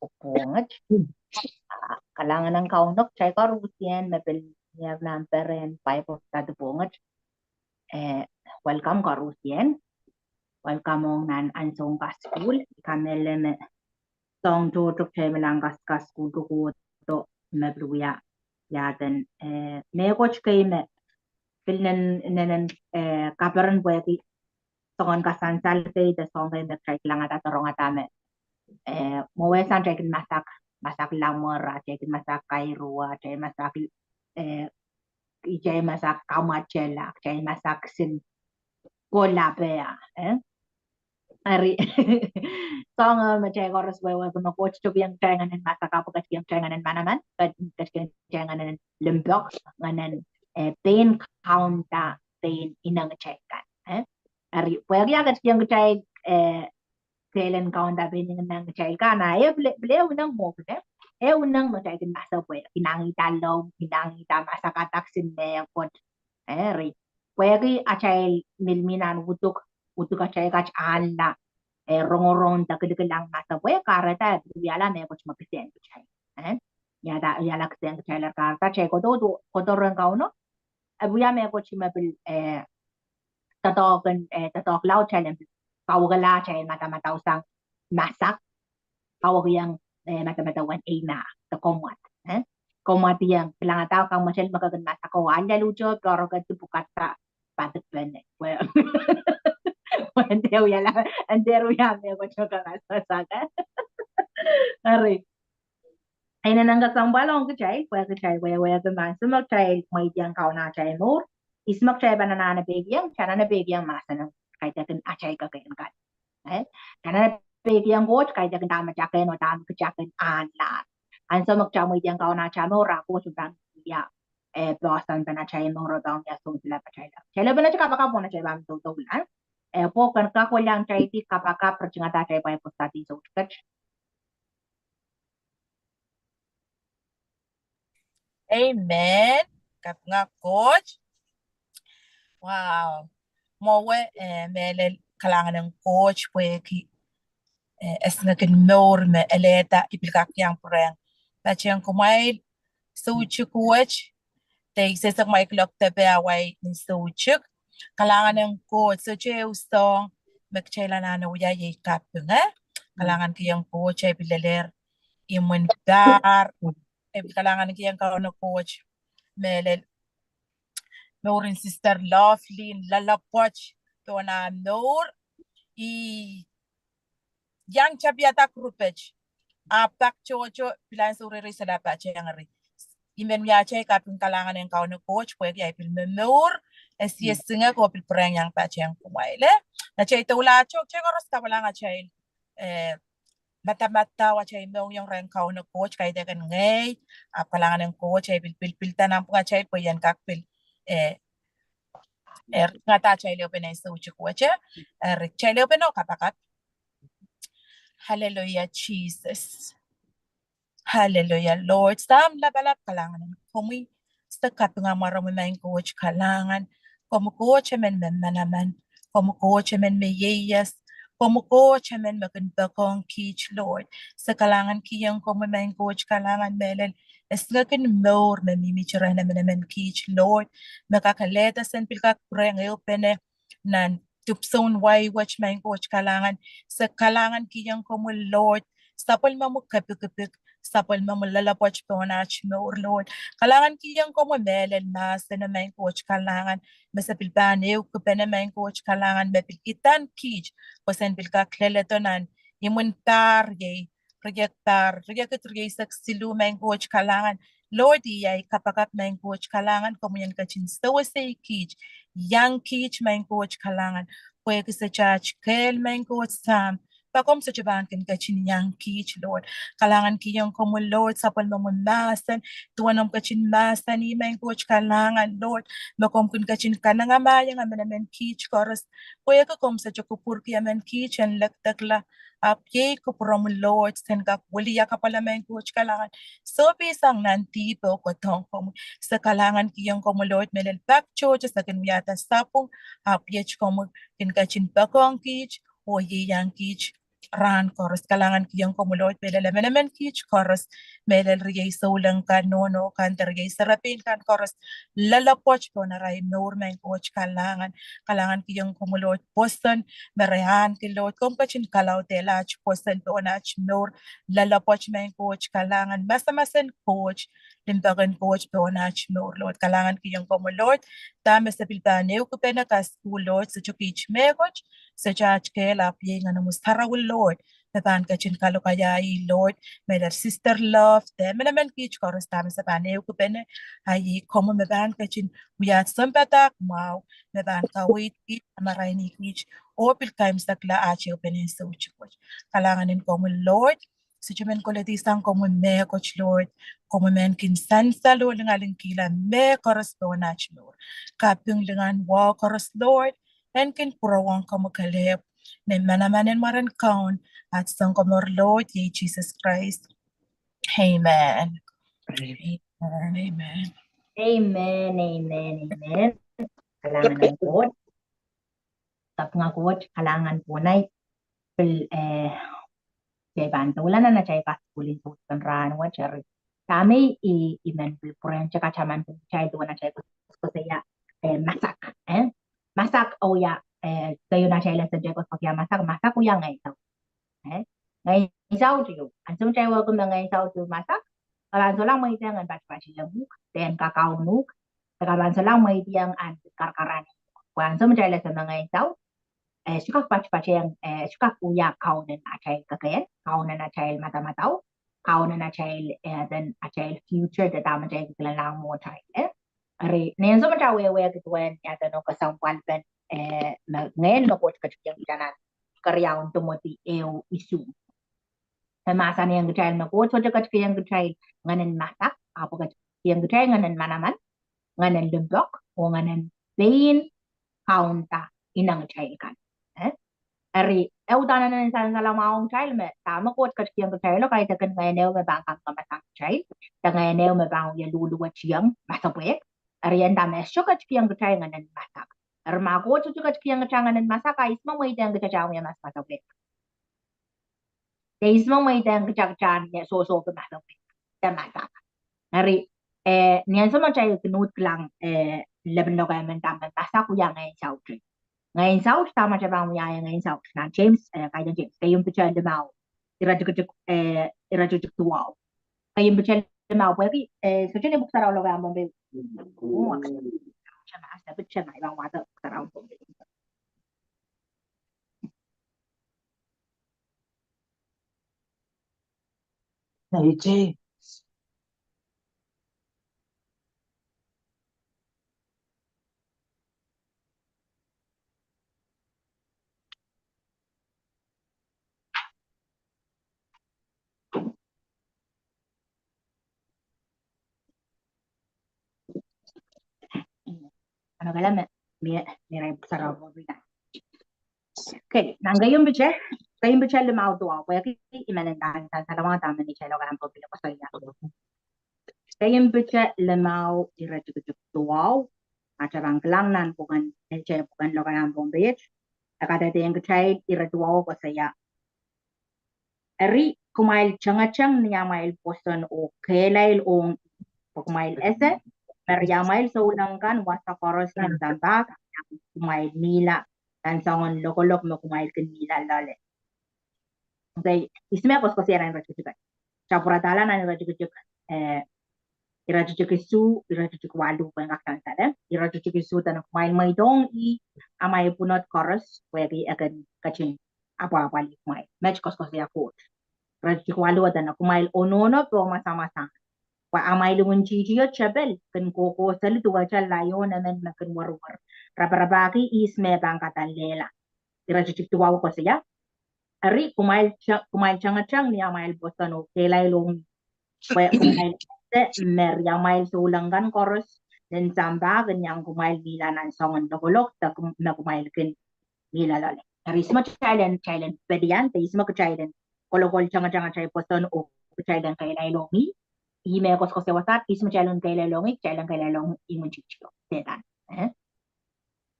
upungat. Kailangan ng kaunok, chay karusian, mapil niya namperen, pay po tatupungat. Welcome karusian. Welcome mong nan ansong ka school. Ikamele me tong tutuk chay melang ka school ko to mabluya. Yaden, me coach kay me pilnen kaparan buhay tongon kasansal kay the song kay me chay lang at atarong atame. Mawesan chay masak lamor, chay masak kairua, chay masak chay masak kamachela, chay masak sin kolapea. Ari song machay koros bawa sama coach to yang jangan masak apa kasi yang jangan manaman kasi jangan lembok nganan pain counta pain inang chekan. Ari pwede agad yang chay kailan counta pain inang chay kana ble unang mo unang machay kin masa pwede kinangita law kinangita masakatak sin me kot ari pwede achay milminan utuk achay kach ala rongorong da kede lang masa boy karata yala me kuch mapisen chay yala ksen chay la karta chay ko do rang kauno abuya me kuch mapil tatok lao chay kawagala chay mata usang masak kawagyang mata 1A na ta komwat komwat yang bilang tao kang masel magagan masak ko anda lujo pero gatu bukata patat bene Entero ya me hago chocar hasta saca. Arre. Ay nanangga sang balong ke chai, waya ke man sumak chai mai diang kau na chai mur. Ismak chai banana na begiang, chana na begiang masana. Kai takin achai ka kain kat. Chana na begiang got kai takin dama chakin o dama ke chakin an lat. An sumak chai mai diang kau na chai mur ra ko sudan ya. Bawasan bana chai mur dong ya sung sila pa chai la. Chai la bana chaka baka pona chai bam to lan. Po kan ka ko lang chay ti kapaka perchingata chay pa postati so tkach. Amen. Kap nga coach. Wow. Mowe mele kalangan ng coach pwe ki esna kin mor me eleta ipilka kyang preng. Ta chang kumay suchu coach. Tay sesak may klok tepe away ni suchu. Kalangan ng coach so chay ustong magchayla na uya ye kap nga. Kalangan kiyang coach ay bilaler imun dar kalangan kiyang kaon coach melel Norin sister Lovely lalapwach to na Nor i yang chabiata krupech apak chocho pilan suriri sa dapat yang ri imen ya chay kapin kalangan ng kaon coach pwede ay pil Nor es yes singa ko pil prang yang pa yang kumaile na chay tula chok chay koros ka wala nga chay mata-mata wa chay mong yung rang kaon coach kay dagan ngay kalangan ng coach ay pil tanang nga chay po yan kakpil ngata chay leo penay sa uchi kuwache chay leo peno kapakat hallelujah Jesus hallelujah Lord sam labalap kalangan kumi sa kapinga maraming coach kalangan coach men manaman coach men meyeyas coach men magunbakong kich Lord sa kalangan kiyang kumamang coach kalangan melen Esnakin more na mimichira naman kich Lord makakaleta san pilka prengel pene nan tupson way watch my coach kalangan sa kalangan kiyang komo Lord sapol mamu kapik sapol mamu lalapwach ponach more Lord kalangan kiyang komo melen mas na my coach kalangan masapil panew kupene my coach kalangan mapilkitan kich pasan pilka kleletonan imuntar yay proyektar sa silu may coach kalangan Lord iyay kapakat may coach kalangan kumuyan kachin stawa sa kich yang kich may coach kalangan pwede sa church kel may coach sam pakom sa chabankin kachin yang kich Lord kalangan kiyang kumu Lord sapal mamunasan tuwanam kachin masan ni may coach kalangan Lord makom kun kachin kanangamayang amanamen kich koros pwede kakom sa chakupur kiyaman kich ang lagtakla apye ko from Lord sen ka wali ya kapalamen coach kalangan so bisang nanti po ko tong ko sa kalangan kiyang ko Lord melen back church sa kinmiyata sapong apye ko mo kinkachin bakong kich o ye yang kich ran chorus kalangan kiyang kumulot medel menemen kich chorus medel rigay saulang kan nono kan tergay sarapin kan chorus lalapoch po na ray nor men coach kalangan kiyang kumulot Boston merayan kilot kompachin kalaw telach Boston po na nor lalapoch men coach kalangan basta-masen coach limbagan coach po na nor lot kalangan kiyang kumulot dame sa pilpaneo ko penakas kulot sa chukich mekoch sa church ke la pieng ano mustarawul Lord Napan kachin kalo kaya Lord may their sister love them naman kich chorus dame sa paneo ko pene ay komo meban kachin uyat sampatak mau meban ka wait amaray ni kich o pilkaim sa kla achi openin sa uchikoch kalanganin komo Lord sa chumen koletisang komo me coach Lord komo men kin sansa lo lingaling kila me correspondach Lord kapyung lingan wa chorus Lord and kin purawang komo kalep na manamanin maran kaun at sang komor Lord ye Jesus Christ. Amen. Amen. Amen. Amen, amen, amen. Kailangan ng quote. Tap nga quote, kailangan po na chay bantulan na chay kaskulin po kan ran wa chay kami iman pulpuran chay kacaman po chay doon na chay ko saya masak masak o ya kayo na chay lang sa chay ko kaya masak o ya ngay tao ngay sao chịu anh xuống chay qua cũng là ngay sau chịu masak các bạn số lang may tiếng anh bắt bắt silang muk then kakao muk các bạn số lang may tiếng anh karkaran quan số chay là sa ngay sau suka pac-paceng suka kuya kaunan achail kakayan kaunan achail mata-mataw kaunan achail then achail future da tama chay kilalang mo chail ari nenso machawe kitwen yata no kasampal ben ngayon no coach kachiyang itanan karyaon tumoti isu masa niyang chail no coach so kachiyang chail nganen masak apo kachiyang chail nganen manaman nganen lumbok o nganen pain kaunta inang chail kan Ari, udana na sa maong child me, tama ko at kachiyang child, kahit akan ngayon me bang kang kamatang child, ta ngayon me bang yung luluwa chiyang, masapwek, ari yan dami, siya kachiyang child nga nan masak. Ari mako, siya kachiyang child nga nan masak, ay ismang may dang kachiyang yung mas masapwek. Kaya ismang may dang kachiyang niya, so masapwek, ta masak. Ari, niyan sa mga child, kinut lang, laban na kayo man tama, masak ko yan ngayon sa utri. Ngayon sa tama siya bang uyaya ngayon sa na James kaya James kayong picture de mau irajujuk tuwaw kayong picture de mau pwede so siya buksa raw lo kaya mo be siya na asa picture na ibang wata buksa raw mo be Hey, Jay. ano kala may buksa raw mo be okay nangayong picture kayong picture de mau tuwaw pwede imanandahan sa mga tama ni Chelo kaya mo pila ko sa iya kayong picture de mau irajujuk tuwaw at bang kelangnan bukan Chelo bukan lo kaya mo be akada yung child irajuwaw ko sa iya Eri kumail changachang niya mail Boston o kailail o kumail ese Maryamail sa ulang kan wasa koros ng tamba kumail nila dan sangon lokolok mo kumail kan nila lale okay isme kos ko siya ng rajujukan chapuratala na rajujukan irajujuk walu pa ng aktan sada irajujuk isu tan kumail may dong amay punot koros pwede agan kachin apa-apa li kumail match kos ko siya food Rajukwalo dan aku mail onono po masa-masa. Wa amay lungun chichiyo chabel kan koko sali tuwa cha layo naman makan warwar. Rabarabaki isme bang katalela. Rajujuk tuwa ko siya. Ari kumail chang ni amail bosano kelay long wa kumail mer yamail sulangan koros dan samba ganyang kumail nila nan songan dokolok ta kumail kan nila lale. Ari isma challenge pedian te isma challenge kalau jangan cai poton o cai dan kai lai longi ime kos kos wasat isma cai kai lai longi cai dan kai lai long imun chichio setan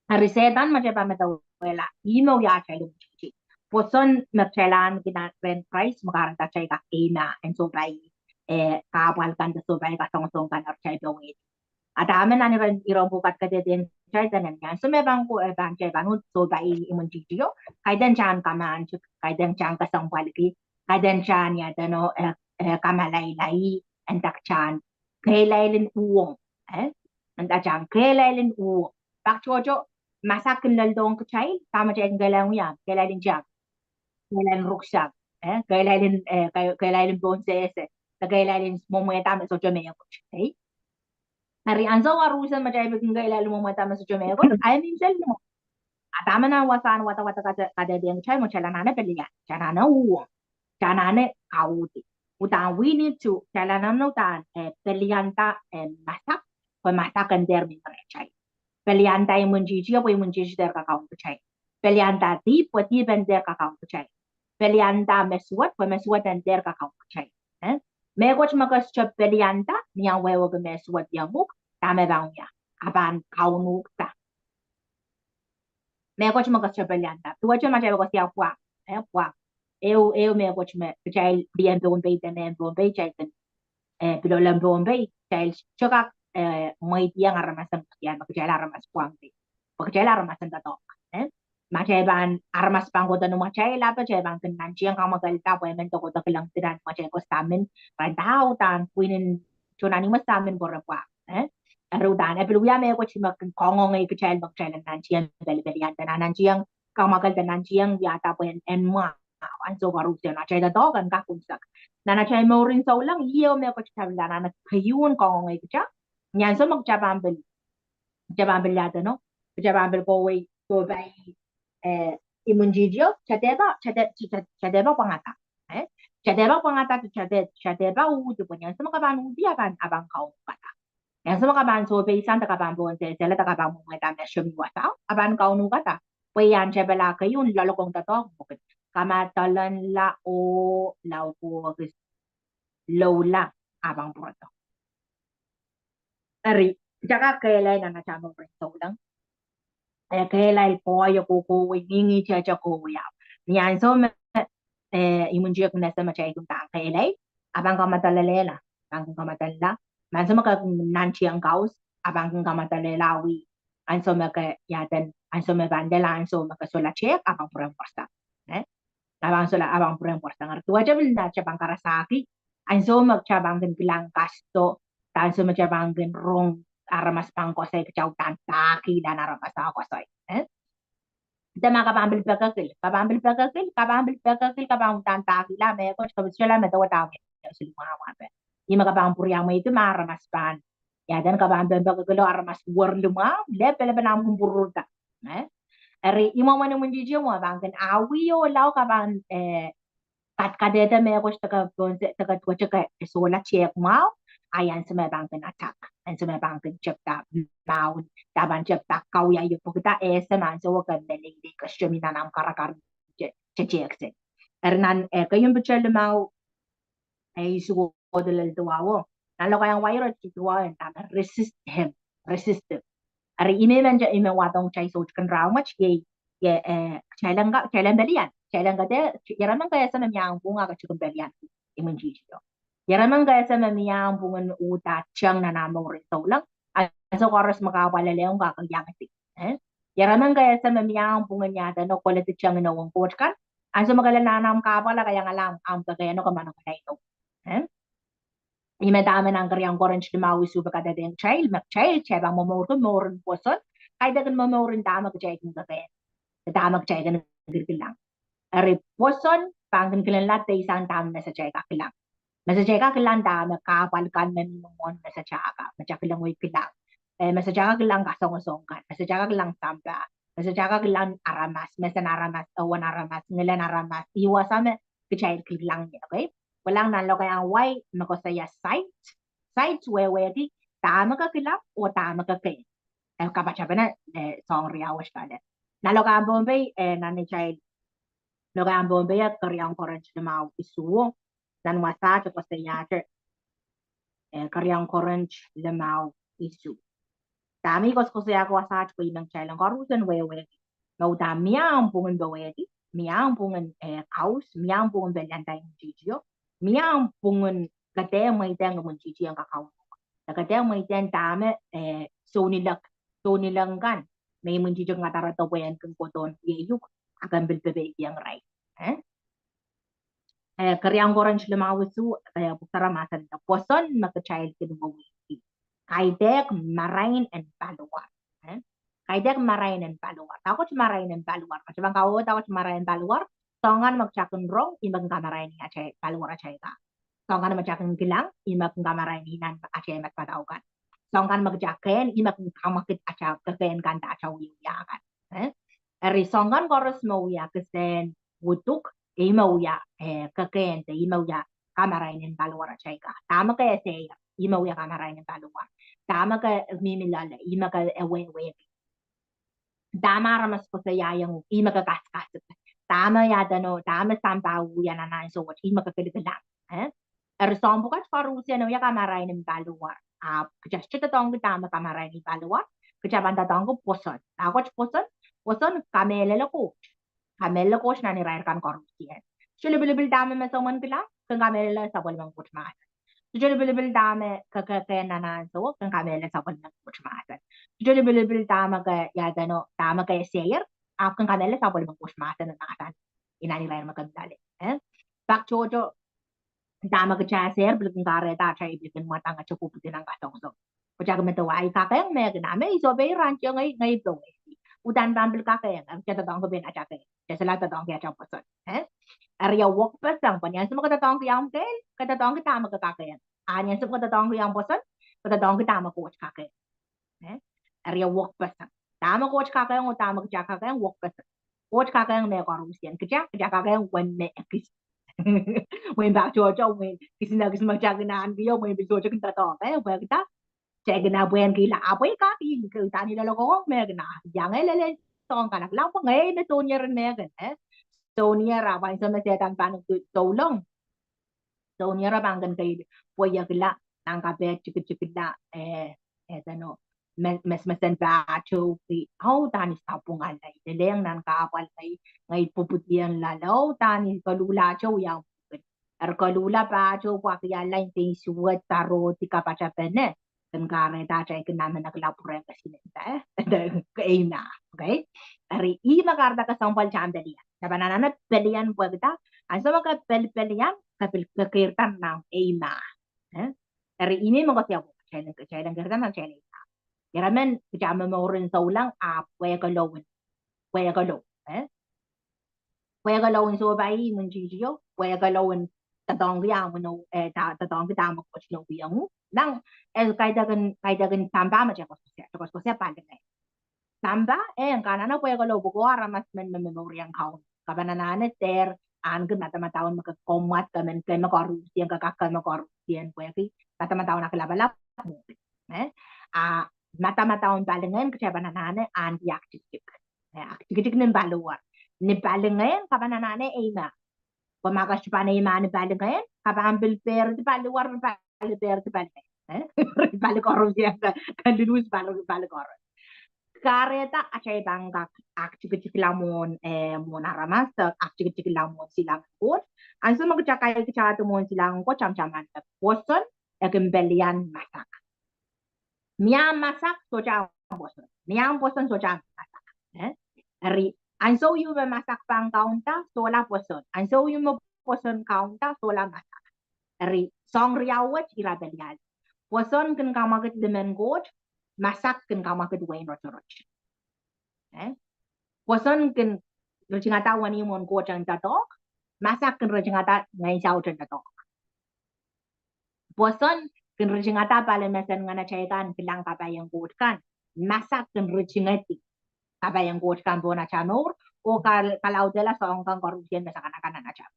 hari setan macam apa metau wela ime ya cai long chichi Poson magkailan ginagren price makaranta chay ka ina and so by kapal kan so by ka song kan or chay gawin. At amin na niran irong bukat ka din chay tanan yan. So may bang ko ban chay banun so by imun jiyo. Kaidan chan kaman kaidan chan ka song baliki. Kaidan chan ya dano kamalay lay and tak chan kailaylin uwong. And chan kailaylin uwong. Bak chojo masakin laldong ka chay tama chay kailaylin yan kailaylin chan. Kailan ruksak kailan bonses kailan momenta me sojo me ko okay nari anzo warusa ma jay bigin kailan momenta me sojo me ko ay min sel mo atama na wasan wata wata kada deng chay mo chala na peliya chana na uwo chana ne kauti utan we need to chala na no tan pelianta masak ko masakan der mi chay pelianta mun jiji ko mun jiji der ka kaun chay pelianta ti po ti ben der ka kaun chay pelianta meswat pa meswat and der ka kaung chay me ko magas cha pelianta niang wewo ga meswat yamuk tame bang ya aban kaunuk ta me ko magas cha pelianta tu cha ma cha ko sia kwa kwa eu me ko me chai dien don be den don be chai ten pilo lam don be chai choka mai dia ngaramasan ya ma chai la ramas kwang be ko chai la ramasan ta to macam ban armas pangko dan macam lah tu macam kan nanti yang kamu galta boleh men toko toko lang tiran macam ko stamin pandau tan kuinin cuna ni mas stamin borapa aru dan e peluya me ko cima kongong ai kecil macam nanti yang beli yang dan nanti yang kamu galta nanti yang ya tak boleh enma anso baru tu macam dah tahu kan kak kunsak dan macam mau rin saulang iya me ko cakap dan anak kayun kongong ai kecil nyan so macam ambil ya tu no macam ambil kowe so baik imunjijio chadeba pangata chadeba pangata chadeba udu punya semua kaban udi abang kau kata yang semua kaban so beisan tak kaban bon sela tak kaban mo ngata na shumi wata aban kau nu kata payan chabela kayun lalo kong tato bukit kamatalan la o lau ko lola abang proto ari jaga kailay na chamo proto lang kailay po yo ko wingi cha ko ya niyan so imunjia kung nasa macay kung kailay abang kamatalela abang kamatala man so maka nanchi ang kaus abang kamatalela wi an so maka yadan an so mabandela an so maka sola check abang purang porsa abang purang porsa ngartua jabal na chabang karasaki an so magchabang din bilang kasto tan so magchabang din rong aramas pangko sa kacau tantaki dan aramas ako sa Dama kabambil pagkakil, kabang tantaki la, may ko, kabisya may tawa tao, silumawan. Yung makabang puryang may ito, maramas pan. Yadan kabambil pagkakil, aramas war lumam, lepele pa namin bururta. Ari, yung mga naman dito mo, bangkin awi o lao kabang, kadeta may ko, taga sola check mo, ayan sa may bangkin attack. And sa may bangkin check ta, maun, taban check ta, kauya yung pagkita, sa man, so wag ang nalili, kasi yung minanam karakar, check se. Ernan, kayong bitsa lumaw, ay suko dalal tuwawo. Nalo kayang wire at tuwa, resist him, resist him. Ari, ime man dyan, ime watong chay so kan raw much, kailan balian, kailan ka de, yaraman kaya sa mamiyang bunga ka chikong balian, imun jito. Yaraman kaya sa mamiyang bunga uta, tiyang nanamaw rin so lang, so karos makawala leong kakagyangat. Yaraman kaya sa mamiyang bunga niya, no, quality tiyang inawang coach kan, so magalananam ka pala, kaya nga lang, kaya no kamanong ka na ito. Imadama ng karyang orange lumawi suba kada din child cheba mo morin poson kay dagan mo morin dama ka chay kung kakayan dama ka chay ka nagirkilang ari poson pangkin kilan lahat ay isang tama na sa chay kakilang nasa chay kakilang dama kapal kan na minumon na sa chaka machakilang way kilang masa chaka kilang kasong-song kan masa chaka kilang tamba masa chaka kilang aramas masa naramas awan aramas ngilan aramas iwasame kachay kilang niya okay walang nalo kaya ang why makosaya sites where di tama ka kilap o tama ka kay kabacha ba na song riawas ka na nalo ka ang Bombay nani child lo ka ang Bombay at karyang courage na mau isuwo nan wasa tapos sa yater karyang courage na mau isu tami ko saya ko wasa ko imang child ang karusan where mau dami ang pungon ba di miyang bungan kaus, miyang bungan belanda yung jijio, miyang bungan kate may tang mun jijio ang kakao. Kate may tang dame so nilang kan may mun jijio nga tarato po yan kung koton yeyuk akan bilbebe yang right. Karyang koran sila mawisu kaya bukara masan da poson maka-child kinumuwi. Kaidek marain and paluar. Kaidek marain and paluar. Takot marain and paluar. Kasi bang kau takot marain paluar, tongan magcakun rong ibang kamarain ni acay paluar acay ka. Tongan magcakun gilang ibang kamarain hinan acay mat pataukan. Tongan magcaken ibang kamakit acay kakain kanta acay uyakan. Eri songan koros mauya kesen wutuk imauya kakain te imauya kamarain and paluar acay ka. Tama kaya saya imauya kamarain and paluar. Tama ka mimilala, ima ka ewe. Tama ramas ko sa yayang ima ka kaskas. Tama yada no, tama sampaw yan na so what ima ka kaligalang. Sombo ka Rusya no ya kamaray ng baluar. Just chita tong tama kamaray ng baluar. Kaya banda tong ko poson. Ako poson kamela ko. Kamela ko na ni Ryan kan Rusya. Sila bilibil tama masaman kila, kung kamela sa walang kutmas. Jadi beli-beli dame ke nanan so kan kamera sa pag nagpushmasan. Jadi beli-beli dama ke ya dano dama ke sayer kan kamera sa pag nagpushmasan na nasan. Inani lain magandali. Bak jojo dama ke sayer beli kare ta chai beli mata nga cukup tinang kasong so. Kaya kami to ay kakayang meg na may so bay rancho ngay to. Udan bambil kakayang ang kita tong ko bin atake. Kasi lahat tong kaya chaposon. Area walk pasang panyan sa mga tatong kiyang kel, katatong kita magkakayan. Anyan sa mga tatong kiyang bosan, katatong kita mag-coach kakayan. Area walk pasang. Tama coach kakayan o tama kaya kakayan walk pasang. Coach kakayan may karusiyan. Kaya kakayan when may ekis. When back to when kasi nagis magjaginaan kayo, when biso siya kintatong. Kaya ba kita? Check na buwan kila apoy ka, kita nila loko may gana. Yang lele tong kanak lang pa ngayon na to niya rin may gana. So niya rawan sa masetan paano tulong. So niya rawan kan kay puya kila nang kape chikit na ano mas bacho pi tani sa pungan ay deleng nan kaapal ngay puputian lalaw tani kalula chow yang kalula pa chow pa kaya lain ting suwat taro ti kapacha pene kan kare ta chay kinaman naglapure kasi nita kay na okay ari i makarta ka sampal chandali nabanana pelian po kita ang sama ka pelian kakirtan ng ema ari ini mga siya chay lang kirtan ng chay Yaramen kajama mo rin sa ulang waya galawin so bay mun jijiyo waya galawin tatong yang mo tatong kita mo ko sino yang lang kaidagan tamba ma ko siya pandang tamba ang kanana waya galaw bugo aramas men memory ang kaon kabanana ter an gud mata-mataon makakomat kamen kay makarusiyan kakakal makarusiyan waya ki mata-mataon nakalabala mata-mataon balingan kaya bananane an yaktik ng baluar ni balingan kabananane ina pamakas pa na ima ni balingan kabanbil per di baluar per di balingan balikor siya kan dinus balikor kareta acay bangga aktik lamon monaramas aktik lamon silang kot anso magcakay kachatu mon silang ko cham-chaman poson ekembelian masak Miyang masak soja boson. Miyang boson soja masak. Ari, anso yung masak pang kaunta sola boson. Anso yung boson kaunta sola masak. Ari, song riawat irabelyal. Boson kan kamakit demen god, masak kan kamakit wain rochoroch. Boson kan rojingata wani mon god ang tatok, masak kan rojingata ngayon siya ang tatok. Boson kan rejingata pala mesan nga na chaytan bilang kabayang god kan masak kan rejingati kabayang god kan bona chamor o kalau dela sa ongkang korupsiyan sa kanakanan na cham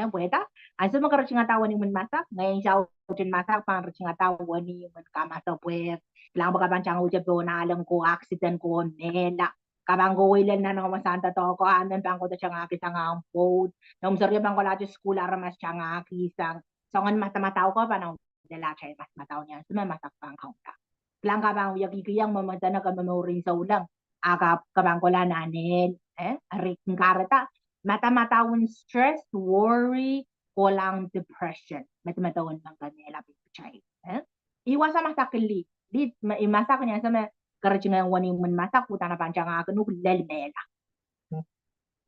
bueta anso mga rejingata wani mun masak ngayon siya utin masak pang rejingata wani mun kamasa puwet bilang baka bancang uja bona alam ko accident ko nela kabang go ilan na ng masanta to ko amen pang ko ta siya nga kisang ampod nung sorry bang ko lahat school aramas siya nga kisang songan mata-mataw ko pa nang dala chay mas mataw niya suma masakpang kaunta lang kabang yakikiyang mamanta na kamamuring sa ulang agap kabang ko lananin arik ng karata mata-matawon stress, worry, kulang depression. Mata-matawon mang kanila pichay. Iwasa masakili. Di masak niya sa karajingan wani mun masak utana panjang akan lel mela.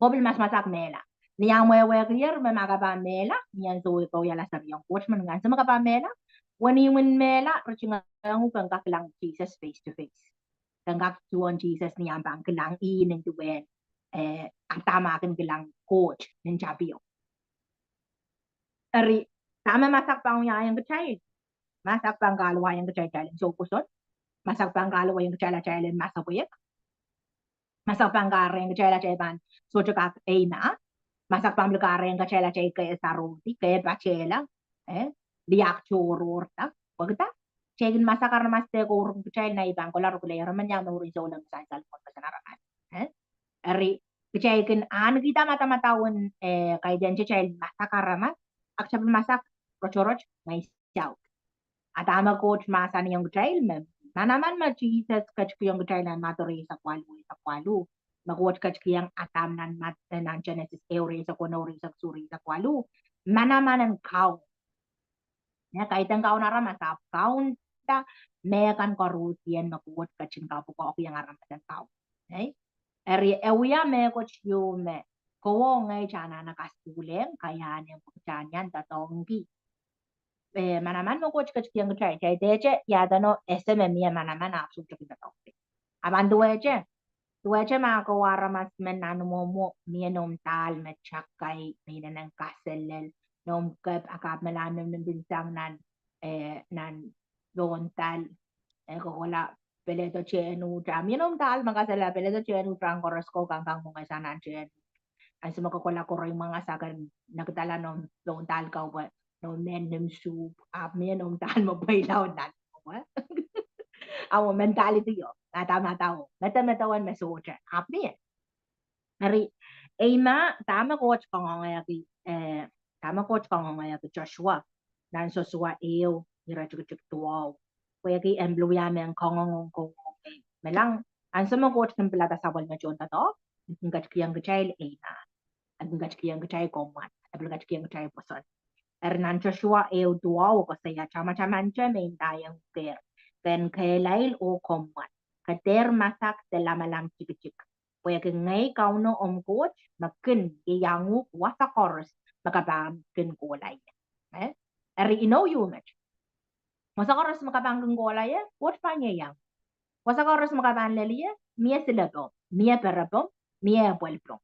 Mobil mas masak mela. Niyang wewe kriyer memagaba mela, niyan so ko yala sa yung coach man ngan sa magaba mela. Wani mun mela rajingan upang kakilang Jesus face to face. Kangak tuon Jesus niyang bang kilang in and duwen. Ang tama kan kilang coach ng Jabio. Ari, tama masak pang yang kecay. Masak pang kalwa yang kecay kailan so kusot. Masak pang kalwa yang kecay la kailan masabuyak. Masak pang kare yang kecay la kailan so cakap na. Masak pang kare yang kecay la kay kay saroti kay bachela. Liak churur tak. Pagta. Cegin masak karena mas te ko urung kecay na ibang ko laro kulay raman yang nurin so lang sa salpon pasanaran. Ari kecaykin kita mata-matawan kay diyan cecay masak karama aksa masak rochoroch may siyaw. At ama coach masa niyang kecay manaman ma Jesus kachkiyang kecay na maturi sa kwalu. Mag-watch kachkiyang atam nan Genesis theory sa kunori sa suri sa kwalu. Manaman ang kaw. Kahit ang kaw na ramasap kaun ta mekan karusian mag-watch kachin kaw po ko yung aramasan kaw. Okay? Eri ewiya me coach yume kowo ngay chana nakastuleng kaya niyang pagchanyan tatonggi. Manaman mo coach kachkiyang kachay chay deche yadano SM miya manaman aksu chakita tonggi. Aman duweche mga kawara mas menano mo miya nom tal met chakay mina ng kaselel nom kap akap malamim ng binsang nan doon tal ko wala peleto chenu jam nom tal makasala peleto chenu franco rosco kangkang mga sanan chen ang sumakakula ko rin mga sagan nagtala nom doon tal ka ba nom menem soup ap miya nom tal mabailaw nan ang mentality yo tama-tao mata-matawan masuja happy Hari ma tama coach ko ngayaki tama coach ko ngayaki Joshua dan sosua eo ira chuk tuaw kaya ki emblu yame ang kongong melang ang sama coach ng pilata sabal na chon tato ang kachkiyang kachay na ang kachkiyang kachay koman ang kachkiyang kachay poson nan Joshua eo tuaw ko saya chama-chaman may tayang care ken kailail o koman kader masak telamalam chik kaya ngay kauno coach makin iyangu wasa koros makabang kin kulay ari ino yumech wasa koros makabang kin kulay coach pa niya yang wasa koros makabang laliya miya silabo miya perabo miya buelpo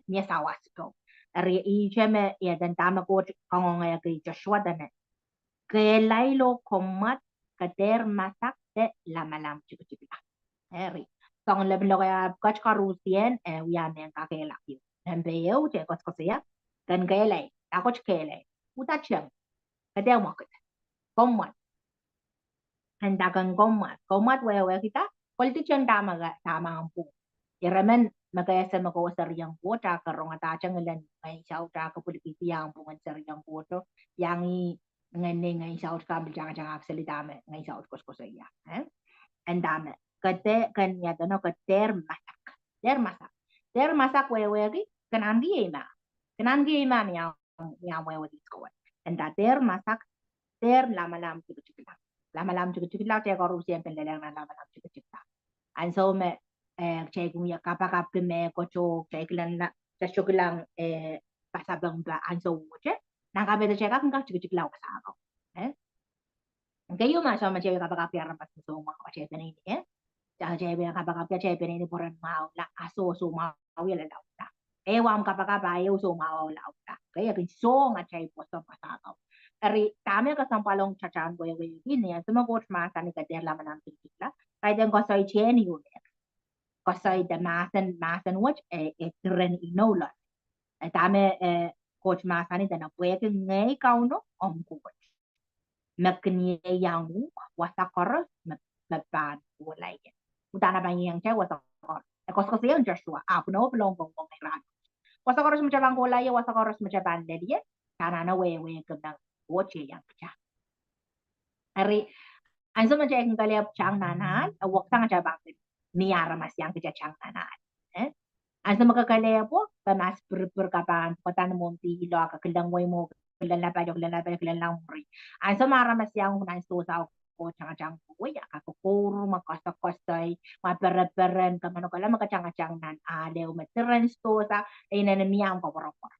miya sawasto ari icheme ya dan tama coach kango ngaya kay Joshua dane kaya laylo komat kader masak te lamalam chik ari Kung labi lo kaya kach karusien uyan yang kakela yun. Nambeo je kos kosia kan kele ako kele utachang kada wakit kommat handakan kommat wewe kita politician tama ang po iramen magaya sa makawasar yang po ta karong atachang ilan may saw ta ka politiki yang po ngan yang po to yang ngay saw ka biljang aksalita me ngay saw kos kosia andame kate kanya dano kater masak wewe kanandi ma niya wewe ko and that ter masak ter lamalam chikla te korusian penlelang na lamalam chikla and so me chay kung ya kapakap me ko cho chay klan na sa chukilang pasabang ba and so che nakabeda chay ka kung chikla ka sa ako kayo ma so ma chay kapakap ya rampas so mga chay penini Jaya kapag chay penini poran mau la aso so mau ya la la wam kapag ayo so mau la kaya kin so nga chay po so pasakaw ari tama ka sampalong chachan ko yung ini ya sumagot masa ni kader laman ang tikla kaya den ko soy chen yun ko soy the masan watch tren inola tama coach masa ni na pwede ngay kauno coach makni yang wasakor mapan wala yan utana ba yang chay wasakor kos yung Joshua no pelong kong ran wasakor macam wala ya wasakor macam dia kana na wewe kedang watch yang pecah hari anso macam yang kaliap chang nanan wak sang aja bangin niara mas yang kerja chang nanan Ang sa makakalepo, pamas perkapan, patan mo tilo, kakilangoy mo, kilalapay, kilalangri. Ang sa maramas yang kunan sa ko chang uy, akakukuro, makasakasay, mapere-peren, kamano kala makachang nan, alew, matiran sa, ay nanamiyang paparapar.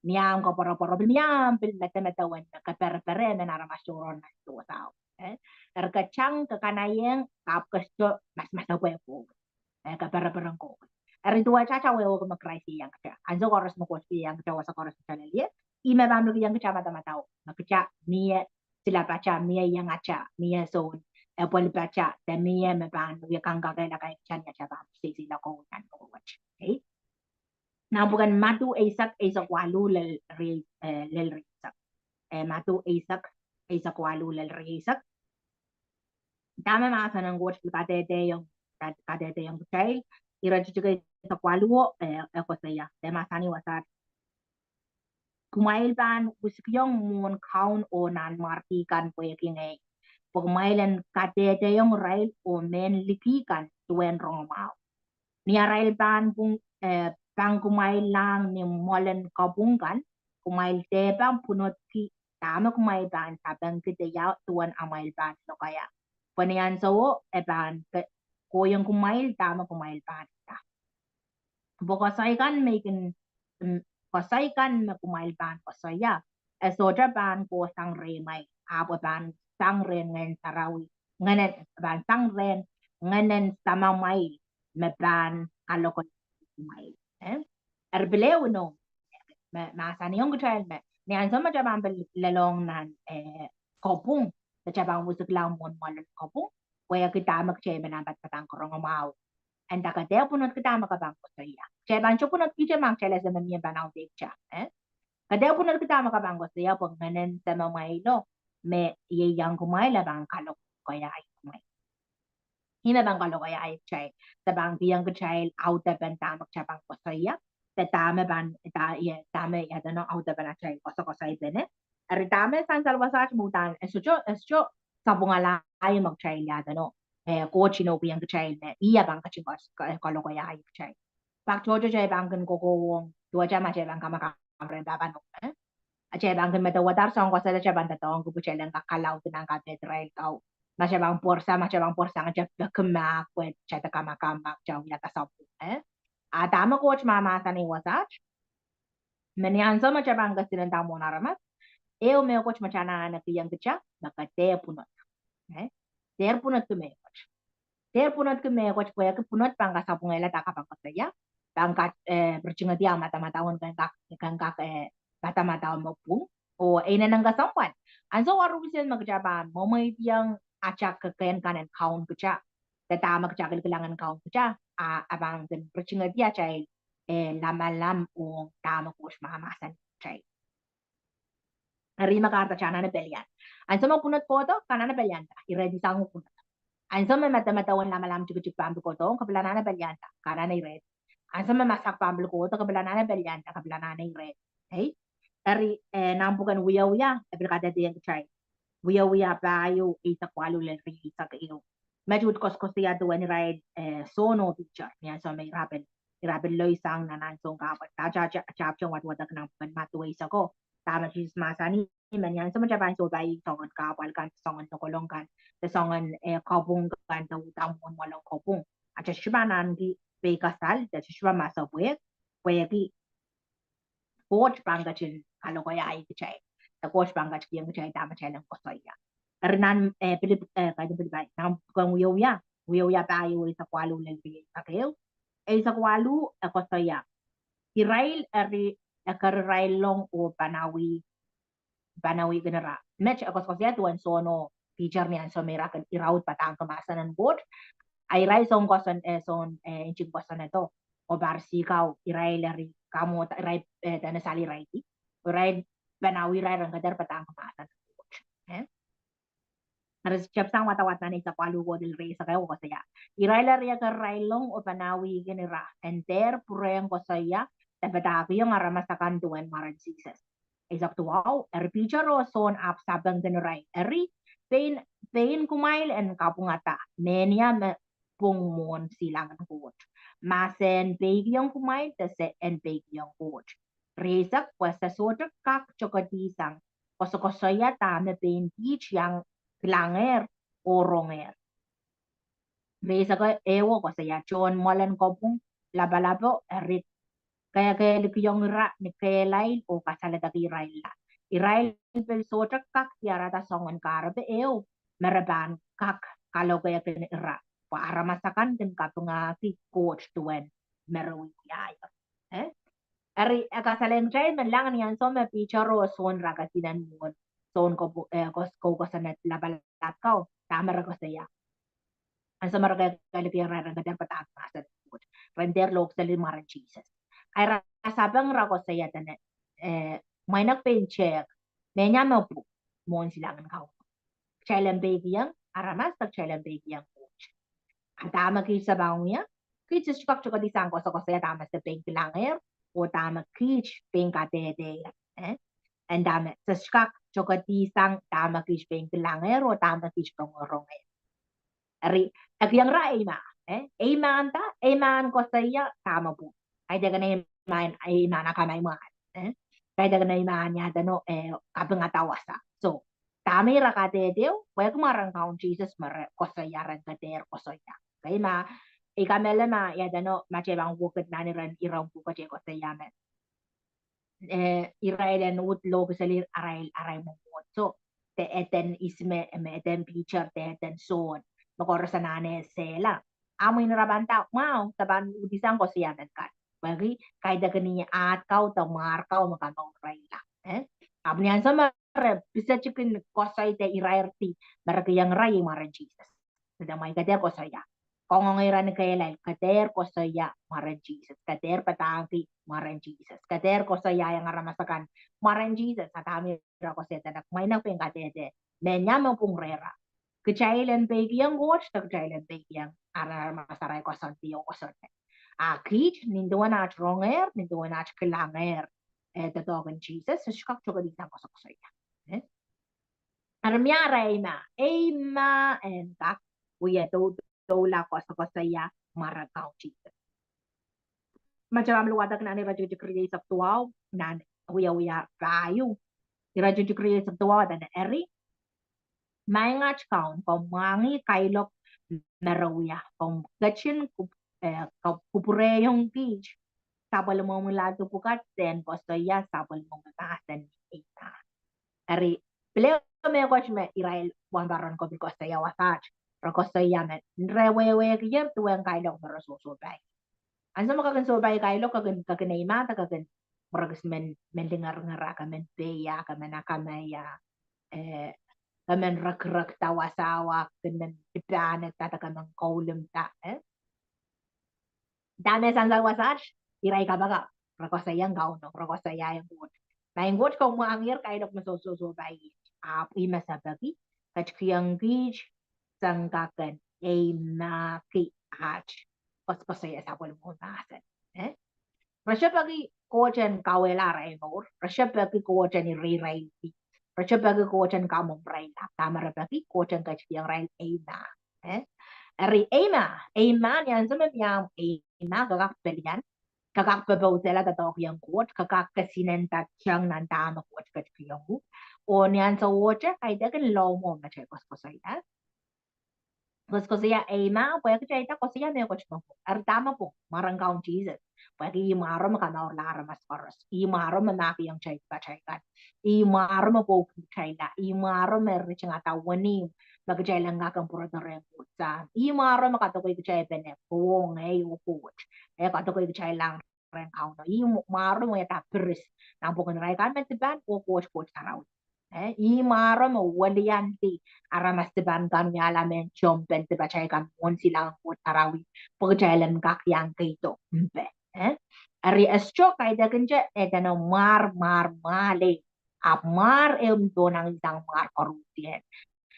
Miyam kaporo-poro, miyam, pinagmatatawan, kapere-peren, na naramasyuron na sa. Erkachang kakanayeng, kapkasto, mas masaway po. Kapere-peren ko. Rintuwa chacha wewe kuma kraisi yang kacha. Anzo koros mo kosi yang kacha wasa koros chalalia. Ime bam lu yang kacha mata makacha mie sila pacha mie yang acha mie son. Epol pacha te mie me ban lu yang kanga la kai chan ya cha bam sisi la ko kan ko wach. Okay. Na bukan matu isak walu lel risak. Matu isak walu lel risak. Dame masa nang watch kadete yung child. Ira juga sa kwaluo ko saya de masani wasat kumail ban usikyong mun kaun o nan marki kan po yakinay pagmailan kadete yung rail o men likikan tuen romao niya rail ban kung pang kumail lang ni molen kabungkan kumail te bang punot ki tama kumail ban sabang kita yaw tuan amail ban no kaya panian so ban ko yung kumail tama kumail ban Bokasaikan making kasaikan makumailban kasaya. Soja ban ko sang remay. Abo ban sang ren ngan tarawi. Nganen ban sang ren nganen samamay meban aloko kumay. Erbeleo no. Masani yung child me. Ni anso ma jabang lalong nan kopung. Sa jabang musik lang mon malan kopung. Kaya kita magchay manabat patang korong umaw. Anda ka deo punot kita makabang ko sa iya. Kaya bancho punot kita mang chela sa mamaya banaw dekcha. Kadeo punot kita makabang ko sa iya pag nganen sa mamaylo. Me iyang kumayla bang kalok kaya ay kumay. Hina bang kalok kaya ay chay. Sa bang tiyang ka chay out of and tamak chabang ko sa iya. Sa tame ban tame ya dano out of and chay ko sa ibene. Ari tame san salwasach mutan. Escho sabungala ay mag chay ya dano. Coach no yang child iya bang kacing kalau kaya ay child pak jojo jay bang kan koko wong dua jam aja bang kama kamren daban no aja bang kan meta wadar song ko sa aja bang tatong ko buchay lang kakalaw tinang ka petrel kau masya bang porsa ngaja kema kwet chata kama jaw yata sabu tama coach mama tani wasach menian sama aja bang kasinan tamo naramat eu meu coach machana na kiyang kicha nakate punot ter punot tume Ter punot ke me coach poya ke punot pangka sapungela taka pangka saya pangka berjingat dia mata-matawan kan mata-matawan mo pung o ina nang kasampan anso waru bisin magjaban mo may yang acak ke kanan kaun keca tama keca kelangan kaun keca abang dan berjingat dia cai lamalam o tama kus mahamasan cai Rima karta chana na pelian anso mo punot po to kanana pelian iredi sangu punot Ansa may mata-matawan na malam cukup pambil ko to kabilanana belyanta karana red. Ansa may masak pambil ko to kabilanana belyanta kabilanana red. Hey, dari nampukan wiya tapi kada dia yang cai. Wiya bayo isa kwalo len ri sa kayo. Medyo kos ya tuan red sono picture niya so may raben loy sang nanan song kapat. Taja chap chong wat nampukan matuwa isa ko. Tama sis masani manyan sa majaban so bay songon kapal kan songon tokolong kan sa songon kabung kan daw tamon walang kabung at shibanan di bekasal da shiba masabwe pwede coach bangachin kalo kaya ay kichay sa coach bangach kiyang kichay tama chay lang kosoya rinan pilip kaya pilipay nang kung wiya tayo sa kwalo lang kayo ay sa kwalo kosoya Irail Karail long o Banawi genera. Match ako sa tuan sono teacher niyan so may rakan iraut patang kamasan ng board. Ay rai song koson inching koson ito. O barsikaw irail ri kamo rai tanasali rai ti. Rai Banawi rai rang kadar patang kamasan ng board. Aras chap sang watawat na sa palugo del rey sa kayo ko saya. Irail ri ka railong o Banawi genera. Enter pureng ko saya dapat ako yung aramasakan tuan marad success. Exacto wow, picture o son up sabang generay. Pain kumail and kapungata. Menya pungmon silang ang kuwot. ma sen bagyang kumain ta se en bagyang coach. Resak puesta soda kak chokodisang kosokosoya tame ben beach yang klanger oronger. Resak ewo kosaya chon molan kopung labalabo erit kaya yung ra ni kelay o kasalaga iraila. Irail pel soda kak tiarata songon karabe eo meraban kak kalau kaya kin ira. Para masakan din katunga si coach tuwen meron yaya. Ari akasaleng chay man lang niyan so me picharo son ragasinan mo son ko ko sanat labalakaw tamara ko saya. Ang sa maragay kalipiyang raragadar patakas at render lok sa limaran Jesus. Ay sabang rako saya tanan may nagpencheck menya mo po mo silangan kao. Chailan babyang aramas tag chailan babyang coach. Ang tama kay sa bawnya kits chukak chukak di sangko sa saya tama sa pink langer o tama kits pink atete. And dami sa chukak chukak di sang tama kits pink langer o tama kits rongorong. Ari agyang ra ima iman ta iman ko saya tama po ay daga na iman ay iman kamay mo kay daga na iman niya dano kapang atawasa so tami ra ka dedeo wag marang kaun Jesus mare ko saya ran ka der ko saya kay ma ikamela ma ya dano ma che bang bukod na ni ran irang ko che ko saya men Israel ut log salir aray mo so te eten isme me eten picture te eten son makorosa nane sela amo inarabanta wow taban udisang ko siya kan bagi kay daga niya at kau ta markaw makamaw rayla abnian sa mare bisa chicken kosay te irairti maragayang ray mara Jesus sada may kader ko saya kung ngiran kailay kader ko saya mara Jesus kader patangki mara Jesus kader ko saya yang aramasakan mara Jesus at kami ra ko sa tanak may nang kadede nenya mo pong rera kejailan bagyang watch tag jailan bagyang ara masaray ko sa tiyo ko sa akit ninduan at ronger ninduan at kelanger tatogan Jesus sa shikak chuka di sa ko sa saya armyara ema and kak uya la ko sa saya maragaw Jesus macam luwadag na ni radyo create sa tuwaw nan uya rayo radyo create sa tuwaw dan eri may nga kaun kung mangi kailok narawya kung gachin kupure yung beach sabal mo mula tupukat then postoya sabal mo matahasan ita ari bile me ko me Israel wan baron ko because saya wasach rokostoya me rewewe kiyem tuwang kailok marasoso bay ansa makagan so bay kailok kagan ima ta kagan maragas men dengar ngara kamen beya kamen akamaya kamen rak tawa-sawa kamen ipanet tatakan ng kolum ta dame sang wasach iray ka baga rakosayang gaon no rakosayang gut na ingot kung maangir kay dok masoso bay ima sabagi kachkiyang beach sang kakan na ki hach koskosaya sa pol mo nasan Rasya pagi kochen kawela ray ngor rasya pagi kochen ray Raja bagi kochen kamu braila tamara bagi kochen kachkiyang ray ena Ari ema yan sama yang ema kakak bebaw sila tatok yang kuot kakak kasinenta siyang nandama kuot kachkiyang o niyan sa woche kay dagan low mo na chay koskosaya koskosaya ema pwede chay ta kosaya na kochmang po tama po marangkaw Jesus pwede imaro makanaw lara mas koros imaro manaki yang chay kan imaro mapo chay la imaro meron siyang atawani magchay lang nga kang puro na rin sa imaro makatokoy chay bene po ngay coach katokoy chay lang ren kauno imaro mo yata pris nang bukan ray kan metiban o coach taraw imaro mo walianti aramas tiban kan nyala men chompen tiba chay kan mon silang coach tarawi pagchay lang kakyang kito Ari estro kay dagan je edano mar male mar do ng isang mar karusien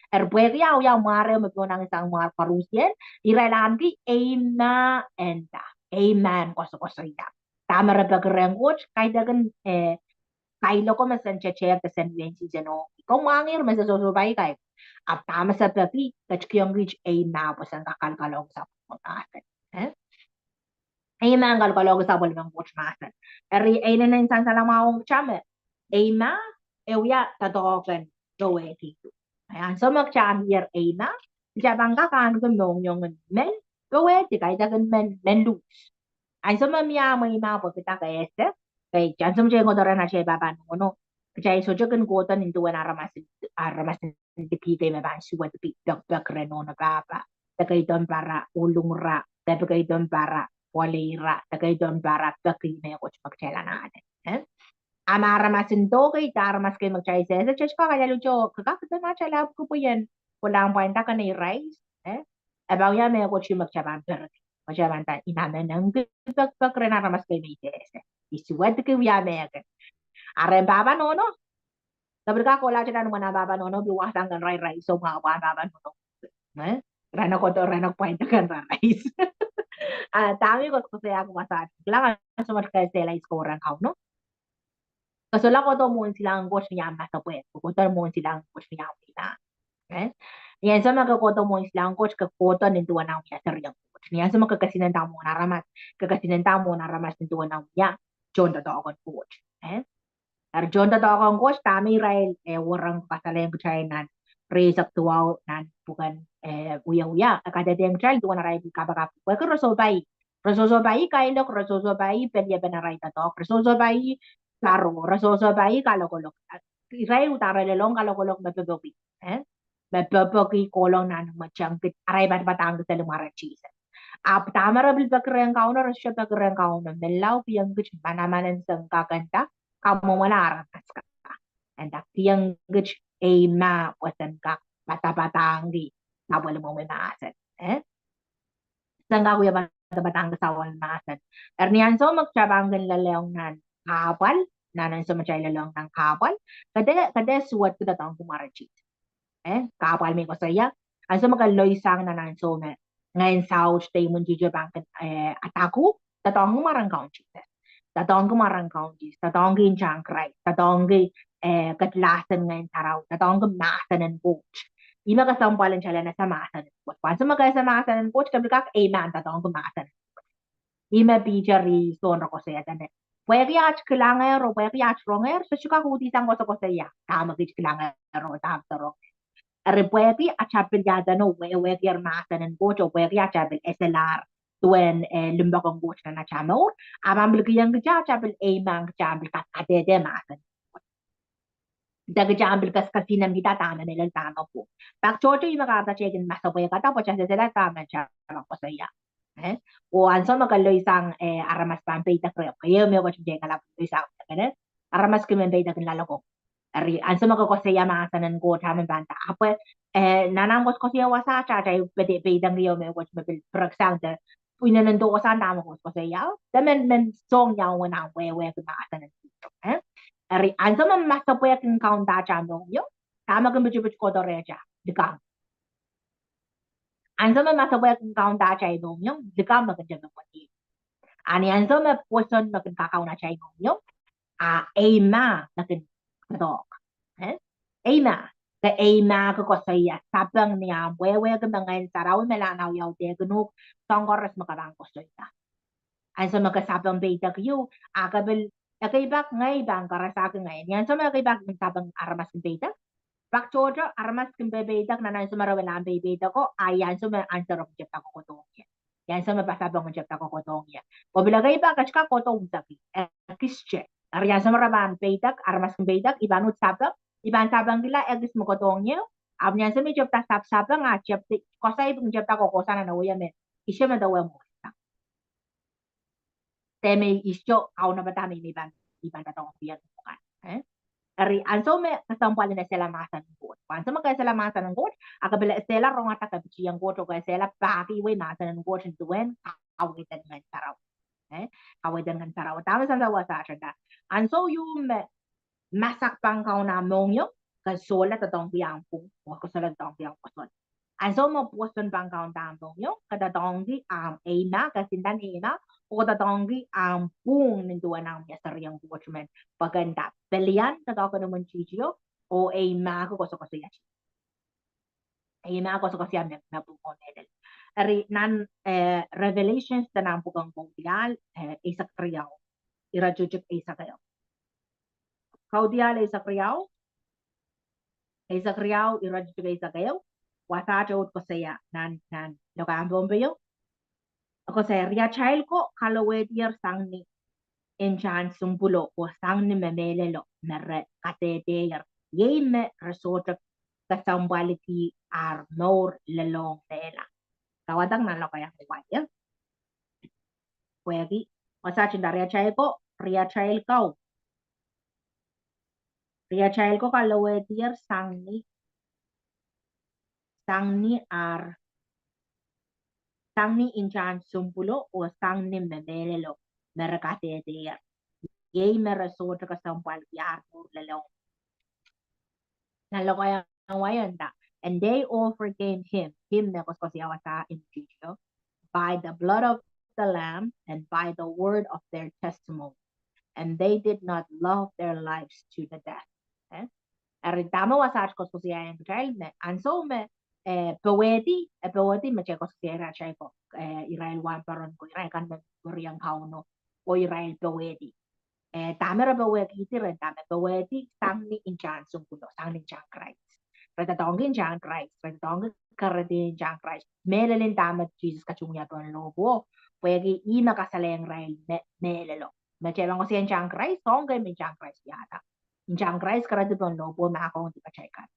Erbuegi yaw mare mo ng isang mar karusien irailan ki ena enda amen koso ya tama ra bagrengoch kay dagan kay loko masan che ta sen wen si jeno kung mangir masa susubay kay at tama sa papi kachkiyong reach ena pasan kakalkalong sa putasan Ema ngal ko logo sabol ng coach master. Eri ay na insan sa lamang chame. Ema euya tatoken doe titu. Ayan so magcham yer ema. Jabang ka kan gumong yung men. Doe ti kay dagan men lu. Ay so mamya mo ima po kita kay este. Kay chan sum jeng odora na siya baba no. Kaya so jogan ko tan into na aramas di pigay me ban suwa di dak dak reno na baba. Tagay don para ulung ra. Tagay don para walira tagay don para takine ko pagchela natin amara masindo kay tarmas kay magchay sa church ka kaya lucho kakakita na chala ko po yan wala ang kwenta ka na rice abaw ya me ko chi magchaban pero magchaban ta inamen nang pag rena ramas kay may tese isuwad kay ya me ka are baba no sabi ka ko la chana no na baba no biwas ang rai so mga baba no rana ko to rana kwenta kan rice dami ko saya ako masabi. Kailangan sumat kaya sila iskoran ka, no? Kasi lang ko to mo silang coach niya masa puwet. Kukuntar mo silang coach niya kita. Okay? Yan sa magkakoto mo silang coach kakoto ng tuwa na niya sa riyang coach. Yan sa magkakasinanta mo naramas. Kakasinanta mo naramas ng tuwa na niya. John to ako coach. John to ako coach. Tami ray warang pasalayang kuchayan resak tuwa nan bukan uya kada yang child tuwa na ray kabaka. Wala ko Rasoso bayi kailok, rasoso bayi pelia benaray tatok, rasoso bayi laro, rasoso bayi kalokolok. Iray utara lelong kalokolok bebegopi. Bebegopi kolong nan macangkit aray batang sa lumara cheese. Ap tamara bil bakreng kauna rasya bakreng kauna melaw piyang gich manamanan sang kakanta kamu manara kaska. And that piyang gich ma wasan kak bata-batanggi tabal mo menasan. Sangga kuya batang kasawan masan. Ernian so magtrabanggan laleong nan kapal, nanan so machay laleong ng kapal, kada suwat ko datang kumarachit. Kapal may ko saya, ang so magaloy sang nanan so me, ngayon sa stay mo jija bangkan ataku, tatong kumarang county. Tatong kumarang county, tatong gin changkray, tatong katlasan ngayon taraw, tatong kumasan ng coach. Ima kasampalan siya na samasan ng coach. Pansa magkasamasan ng coach, kablikak, man, tatong kumasan. Ima bijari son ko saya dane. Pwede ach kailangan ro, pwede ach ronger, so suka kuti sang ko saya. Tama git kailangan ro, tama ro. Are pwede achapil yada no, pwede armasan ng coach, o pwede achapil SLR, tuen limbakong coach na nachamor, amambil kiyang gja, achapil mang achapil kakadede masan. Dagajambil kas kasinam kita tama nila tama po. Pag chocho yung makata check-in masabay ka tapos siya sila tama siya ko saya. O anso magaloy sang aramas pampay ta kayo may ko siya kala po sa kana aramas kumembay ta kinlalako. Ari anso magkakosaya maasanan ko taman banta. Apo nanang ko siya wasa cha cha pwede pedang riyo may ko mabil praksang ta punya nando ko sa namo ko saya. Damen men song yaw na wewe ko maasanan dito. Ari anso mamasa po yung count ta chamo yo. Tama kung buju ko do reja. Dikang. Anso mamasa po yung count ta chay no yo. Dikang maganda ng pati. Ani anso ma person magkakaw na chay no yo. Ema nakin kadok. Ema. Ka ema ko saya sabang niya wewe ka mga saraw melanaw yaw te kunuk tongkoras makabang ko saya. Anso magkasabang beta kayo. Akabil Akibak ngay bang karasakin ngayon. Yan so mga kibak ng sabang aramas ng beta. Bak chojo aramas ng bebedak na nanso marawala ang bebeda ko. Ayan so mga answer of jet ako kotong yan. Yan so mapasabang ng jet ako kotong yan. Pabilagay ba kachka kotong sabi. Kische. Ariyan so maraban bedak aramas ng bedak. Ibanut sabang. Iban sabang nila egis mo kotong yan. Abnyan so may job ta sabang nga. Kosay ibang jet ako kosa na nawaya men. Isya madawa mo. Teme isyo kau na batami iban tatong piyan mo kan. Ari anso me kasampalin na sila masan ng god. Pansa magkaya sila masan ng god, akabila sila rong ata kabichi ang god o kaya sila paki we masan ng god into when kawitan ng saraw. Kawitan ng saraw. Tama sa sawa sa asya. Anso yung masak pang kau na mong yung kasola tatong piyang pung. Wako sa tatong piyang kasol. Anso mo puson pang kau na mong yung katatong di ena kasindan ena o tatonggi ang pung ninduwa ng yasariyang watchman paganda. Pelian, tatawag ko naman chichiyo, o ay mako ko sa yachi. Ay mako sa kasya na pong medal. Ari nan Revelations tanang pugang kaudial isa kriyaw. Irajujuk isa kayo. Kaudial isa kriyaw. Isa kriyaw irajujuk isa kayo. Wasacho ko saya nan lokaan bombayo. Ako saya ria child ko kalawedier sang ni enchan sumbulo o sang ni memelelo mere kateteyer. Yay me resort kasambaliti ar nor lelong nela. Kawadang nalo kaya kuwaya. Kuwagi. Masachin da ria child ko kau. Ria child ko kalawedier sang ni inchan sumpulo o sang ni memelelo merakate dia yay merasota ka sampal yar por lelo nalokaya wayanda and they overcame him na koskosiawasa in Chicho by the blood of the lamb and by the word of their testimony and they did not love their lives to the death Eritama wasach koskosiya in child me and so me Pewedi macam kosera chay ko Israel wan paron ko Israel kan beriyang kauno o Israel pewedi tamera pewedi tira tame pewedi sang ni inchan sungkulo sang ni inchan Christ rata dongin inchan Christ rata dongin karade inchan Christ melelin tama Jesus kachungya ton lobo pwegi ina kasaleng Israel melelo macam ko si inchan Christ songga inchan Christ yata inchan Christ karade ton lobo makakong di pachaykan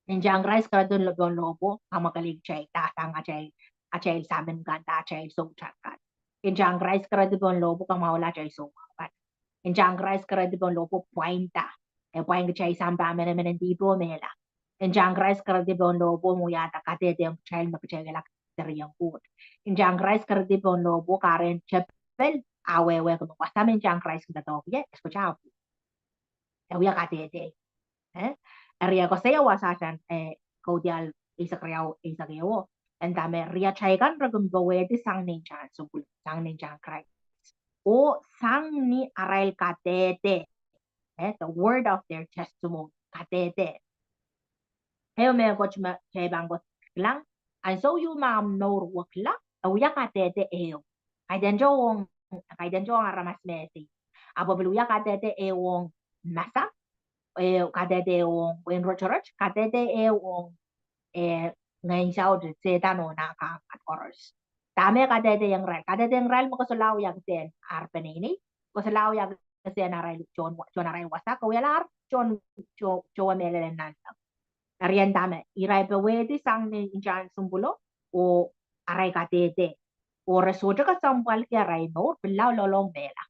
Injang rice kada dun lobo kamakalig chay tatang achay saben kan ta achay so chakat. Injang rice kada dun lobo kang mawala chay so kan. Injang rice kada dun lobo pointa. Pointa chay samba men tipo mela. Injang rice kada dun lobo mo yata kate yung chay makachay galak teriyang food. Injang rice kada dun lobo karen chepel awewe kung kwasta men injang rice kada to ye escuchao. Yaw kate Ria ko saya wasasan kaudial isa kayaw and dame ria chaygan ragum bawedi sang ninchan subul sang ninchan Christ o sang ni aral katete the word of their testimony katete heyo me ko chuma chaybang ko lang and so you mam no wakla awya katete eyo kaidan jo aramas mesi ababeluya katete ewong masa kadete wong wen rochorach kadete wong ngayon sao de seta no na ka at oras tame kadete yang ral mo kasulaw yang sen arpenini kasulaw yang sen aray chon aray wasa ko yalar chon melelen nan arian tame iray pewedi sang ni injan sumbulo o aray kadete o resoja ka sampal ki aray no bilaw lolong mela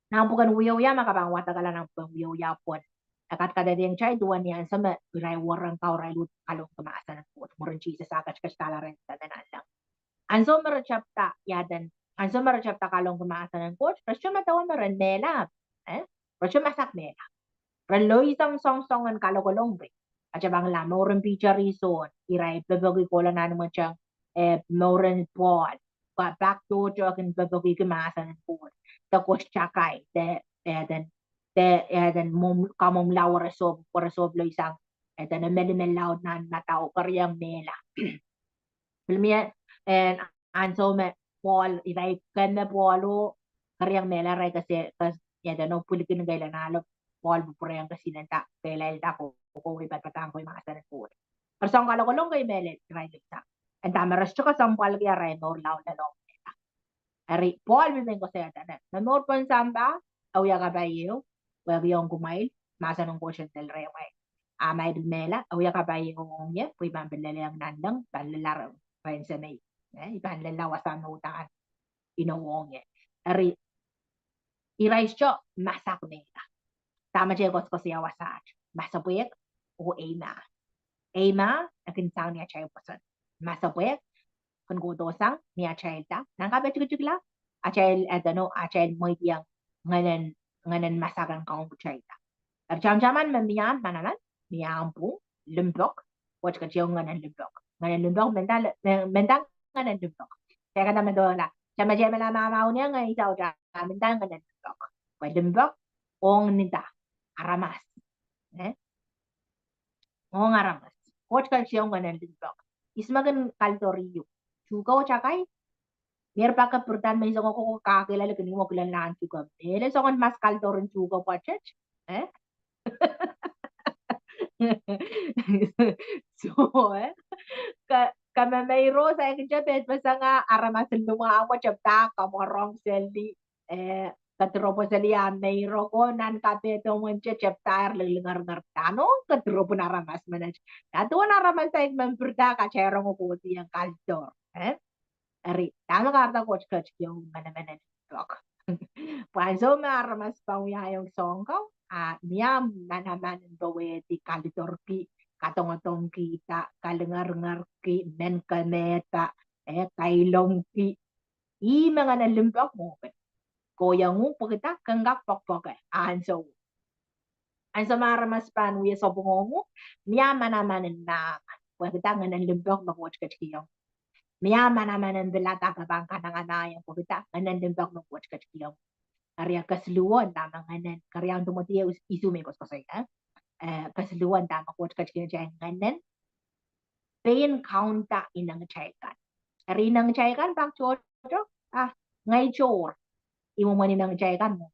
Nang bukan wiyo makabang wata kala nang bukan wiyo pon. Akat kada diyang chay duwan yan sa ray warang kau ray lut kalong kemaasan ng puot. Murang Jesus akat kastala rin sa tanan lang. Anso marachapta yadan. Anso marachapta kalong kemaasan ng puot. Rasyo matawan maran mela. Rasyo masak mela. Raloy isang song-songan kalogolong rin. At bang la moran picture reason. Iray babagi ko lang na naman siyang moran Paul. Back to jokin babagi kemaasan ng puot. Tapos chakay den mom kamom law resob lo isang den melimel law na tao karyang mela filmia and anso me Paul iray kan me Paulo karyang mela ray kasi den no pulikin gayla nalo Paul buprayang kasi nanta pelel ta ko ibat patang ko mga sanan po persong kalong kay melet ray lita and tamaras chaka sampal kaya ray no law na no Ari Paul bibeng ko sa tanan. Nanor pon samba awya ka bayo. Wag yung kumail. Masa nung portion del reway. Amay mela awya ka bayo ngye. Puy pambelele ang nandang palalar pain sa may. Ipan lalawasan no utaan. Inawong ye. Ari irais cho masak mela. Tama je ko siya wasat. Masapuyek o ema. Ema nakinsang niya chayo pasan. Masapuyek kan go dosang ni achail ta nangka betul-betul lah achail achail mo yang nganan masakan kaung achail ta jam-jaman memiam mananan miampu lembok wat kecil nganan lembok mentang nganan lembok kaya kata mendola sama jam lama maunya ngai tahu dah mentang nganan lembok ong nita aramas ong aramas wat kecil nganan lembok ismagan kaltoriyo. Juga cakai, biar pakai pertan may isang ko kakilala kini mo kilalaan juga. Ele so kan mas kaltorin juga pachet. Eh? So, kama mayro sa akin jabet basta nga aramasan lumawa jabta kamorong seldi katropo sali mayro ko nan kapeto mo jabta lilingar tano katropo naramas manaj. Nato naramas sa ikman perda kachero mo ko yang kaltor. Ari, tama karta coach coach yung mana-mana talk. Panso maramas pa yung song ko. Niya manaman bawe di kalitorpi katong-atong kita kalengar-ngar ki men kaneta kailong ki i mga nalimbak mo koyang mo pagkita kanggak pokpok anso maramas pan wiya sa bungo mo niya manaman na pagkita nga nalimbak mag-watch kachiyong niya manaman belata kabang kanang-anayang pagkita nga nalimbak mag-watch kachiyong karya kasluan tama nganan karya ang dumatiya isume ko sa kasluan tama ko kachkin jang nganan pain counta inang chaikan ari nang chaikan bak chocho ngay chor imo man inang chaikan mo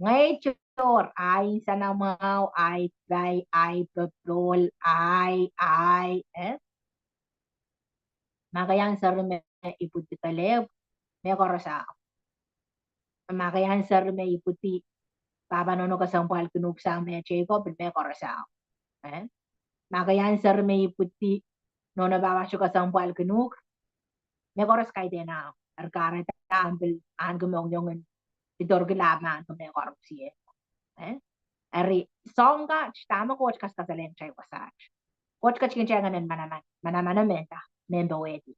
ngay chor ay sanamaw ay bay ay petrol ay makayang sarme iputi taleb me korasa makayang sarme iputi Papanono ka sampal kunuk sa me cheko bilme korasa makayan sar me iputi nona baba ka sampal kunuk me koras kay dena arkare ta ambil an gumong yongen idor gilama to me korupsi ari songa tama coach kas kasalen chay wasach coach ka chikin changanen manaman menta member wedi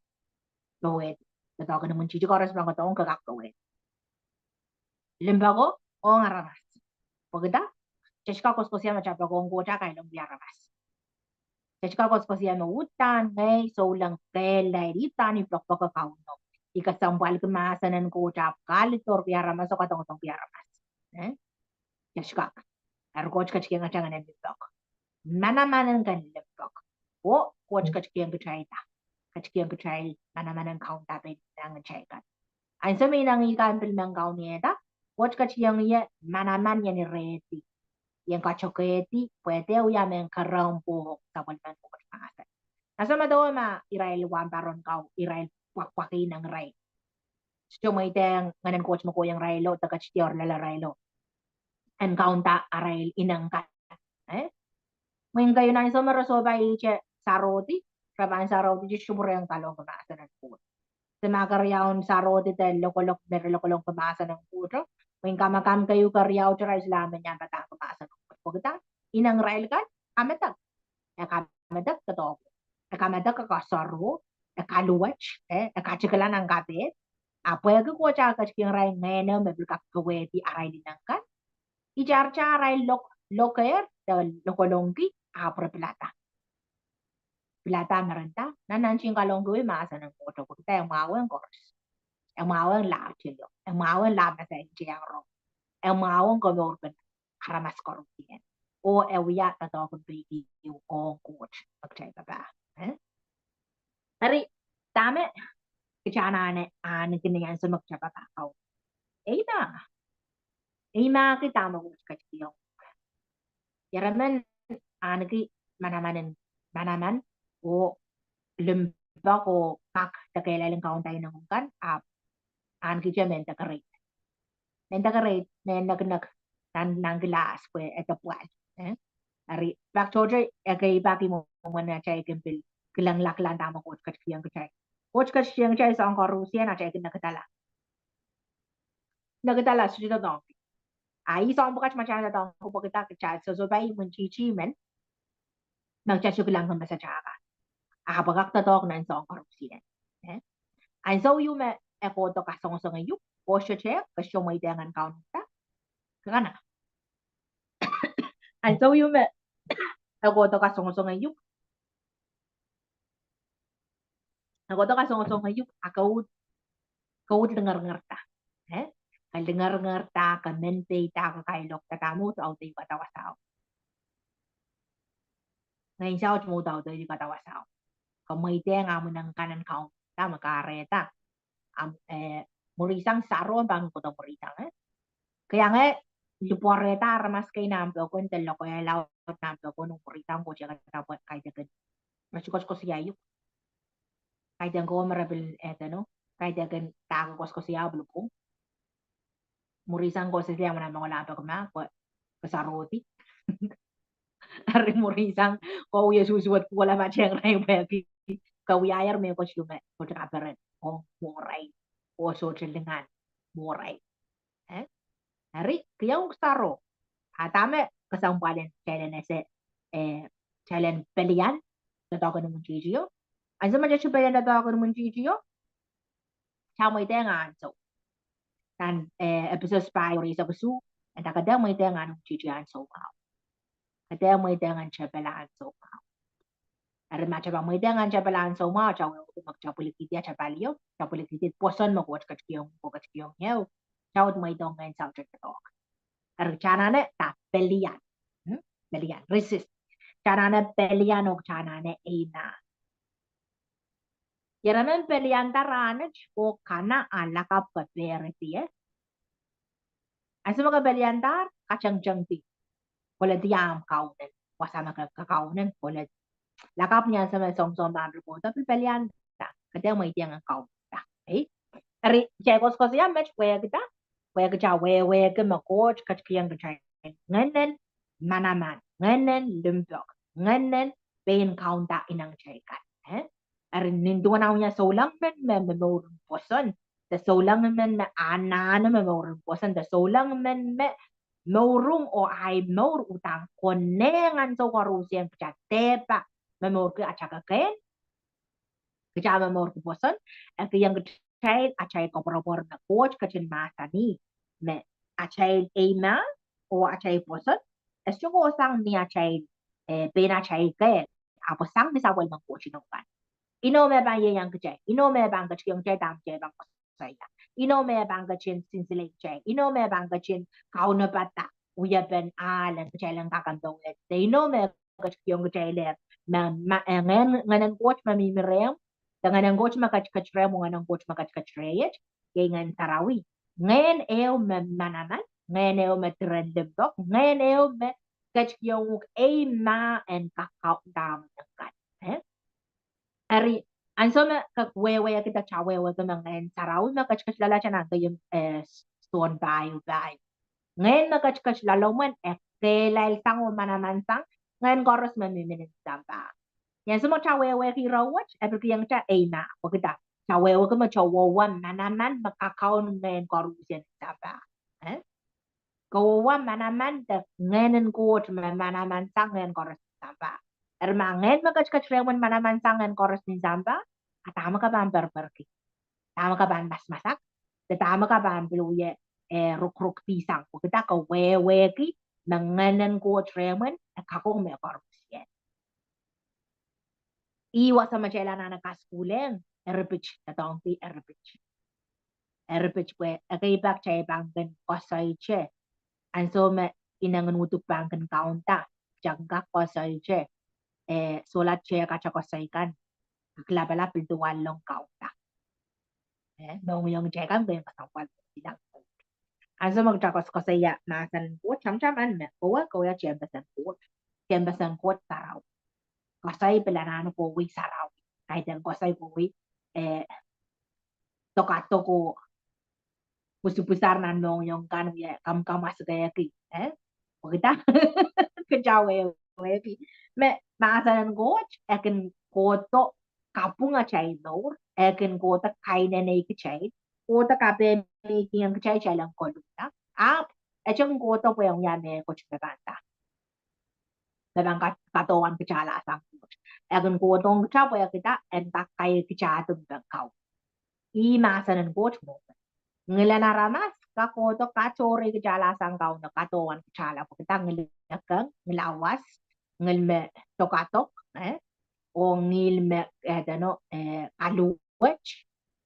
Natawagan naman chichi koras bang katong kakakawin limbago o ngaramas pagda Cheshka koskosia macam kong goja kay long biaramas Cheshka koskosia no utan ngay so lang kelay ritan ni plok kauno ikasambal kemasanan goja kalitor biaramas o katong biaramas Cheshka coach kachki nga changan ng blok manamanan kan blok o coach kachki ang kachay manamanan kaun tapay ng chaykan ang sa may nangikan bil ng kaun niya coach kachki ang manaman yan ni reti yang kachoketi pwede uyamen karampo sa walman po kachpangasan nasa madawa ma Israel wamparon kau Israel wakwaki ng ray so may tayang nganan coach mo ko yung raylo tagachtior lala raylo and kaunta arail inangkat Ngayon kayo na sa marasoba iche saroti, trabahan saroti di sumure ang talong kumasa ng puto. Sa mga karyaon saroti tayo lokolong kumasa ng puto. Ngayon kamakam kayo karyaw tira islamin niya patang kumasa ng puto. Pagkita, inang rail ka, kamatag. Kamatag katoko. Kamatag kakasaro, kaluwach, kachikalan ang kapit. Pwede ko siya kachiking rail ngayon, may kakaweti aray dinangkan. Ijar-jar ay loker, lokolongki, plata. Plata maranta, nananching kalonggoy maasa ng moto ko tayo mawang course. Ang mawang lab chilo. Ang mawang lab na sa enjiyang ro. Ang mawang komorgan haramas korupsiyan. O ewiya na to kung pwede yung kong coach. Magchay ka ba? Tari, dami. Kaya na kinayan sa magtsaba kakao. Na kita mo kachiyong. Yaraman anaki manaman o limba ko kak takailalang kaon tayo ng kan anki siya menta karit men nang glass ko eto puan ari back chojo kay baki mo na chay kempil kilang laklan tama coach kachiyang chay sa ang karusiya na chay nagatala sudah dong isang bukas macam dong ko kita kechat so bay mencuci men nagchachuk lang kung sa tsaka. Pagkakta to ako na isang korupsiyan. Ang so yung ako to kasong yung posyo check kasi may dengan kaun ta. Kana. Ang so yung ako to kasong yung ako dengar ta. Kay dengar ta kamente ta kakailok ta kamo sa auto yung katawasaw. Ngayon siya mo daw yung katawasaw. Kamay teng amo ng kanan kaun ta makareta murisang saron bang ko to murisang kaya nga luporeta armas kay nampo ko entelo ko law nampo ko nung murisang ko siya katapot kay dagan masikos ko siya yuk kay dagan ko marabil no kay dagan tago ko siya bulupong murisang ko siya mo na mga lato ko ma ko kasaroti ari murisang ko uya susuwat ko wala ma siyang ray bagi kawiyayar may ko siya ko kaperen o moray o social dengan moray hari kiyang saro atame kasampalan challenge ese challenge pelian natawagan ng Munchichio ang sama dyan siya pelian natawagan ng Munchichio siya mo itengan so kan episode spy or isa basu ang takadang mo itengan ng Munchichio so kadang mo itengan siya pelaan so ari macam mo itengan siya pelaan so siya magchapulikit ya siya palio chapulikit poson mo kuat kachkiyong yaw siya mo itengan sa chaktok ari chanane ta pelian pelian resist chanane pelian o chanane ina Yaramen pelian taranach o kana alaka paperiti Asa mga pelian tar kachang ti wala diam kaunen wasama ka kaunen wala lakap niya sa som po tapi pelian ta kada may diang ang kau ta ari jekos ko siya match kita we ke makot kachkiyang kachay nganen manaman nganen lumbok nganen pain kaunta inang chaykan ari ninduan ako niya solang men memorun poson the solang men ana na memorun poson the solang men memorung o ay mor utang konengan so karusian tepa memor ke achaka ken kaya memor ko poson at yang kachay achay ko propor na coach kachin masa ni me achay ema o achay poson es yung sang ni achay pena achay ke apo sang bisa wal mang coach no kan ino me bang yang kachay ino me bang kachay yung chay dam chay bang saya ino me bang kachin sinsilay chay ino me bang kachin kauna pata uya ben alan kachay lang kakantong let ino me kachay yung kachay let na nganan coach mamimirem dengan coach makachkachrem nganang coach makachkachreyet dengan tarawi ngayon eo manaman ngayon eo matrendebok ngayon eo kachkyong ma and kakao dam kan ari anso kakwewe kita chawewe ka ngayon tarawi makachkachlala siya na yung stone bayo ngayon makachkachlala man kelail sang manaman sang ngayon koros mamiminin sampa Yang semua cawewe hirawat, apalagi yang cak ena, kita cawewe ke macawawan manaman makakaon ngayon korusian apa? Kawawan manaman dak ngayon kuat manaman sang ngayon korus apa? Ermangen makachkachrewan manaman sang ngayon korus ni samba, atama ka ban berberki, tama ka ban masak, tama ka ban beluye ruk pisang, kita kawewe ki ngayon kuat rewan, kakong may korusian. Iwas sama cila na nakaskulen, erbich, natong pi erbich. Erbich we, akibak chay banggan kosay che. Anso me inangan utuk banggan kaunta, jangga kosay che. Solat che kacha kosay kan. Klabala piltuan long kaunta. Nung yung che kan gawin kasawal. Anso magchakos kosay ya, masan ko, cham-chaman me, kowa chembasan ko taraw. Kosay pelanano ko wi saraw kahit ang kosay ko wi tokato ko pusupusar na nong yung kan wi kam mas kaya ki kita kejawe ki me masanan coach akin koto kapunga chay nor akin kota kaina nei ki chay kota kape ki yang chay lang ko luta echong koto po yung yame coach bebanta Dabang katawan kecala sang agan ko tong chapo ya kita entak kay kichatum bangkaw I masanan ko mo ngila na ramas ka ko to kachore kecala sang kaw na katawan kecala po kita ngilakang ngilawas ngilme tokatok o ngilme kaluwech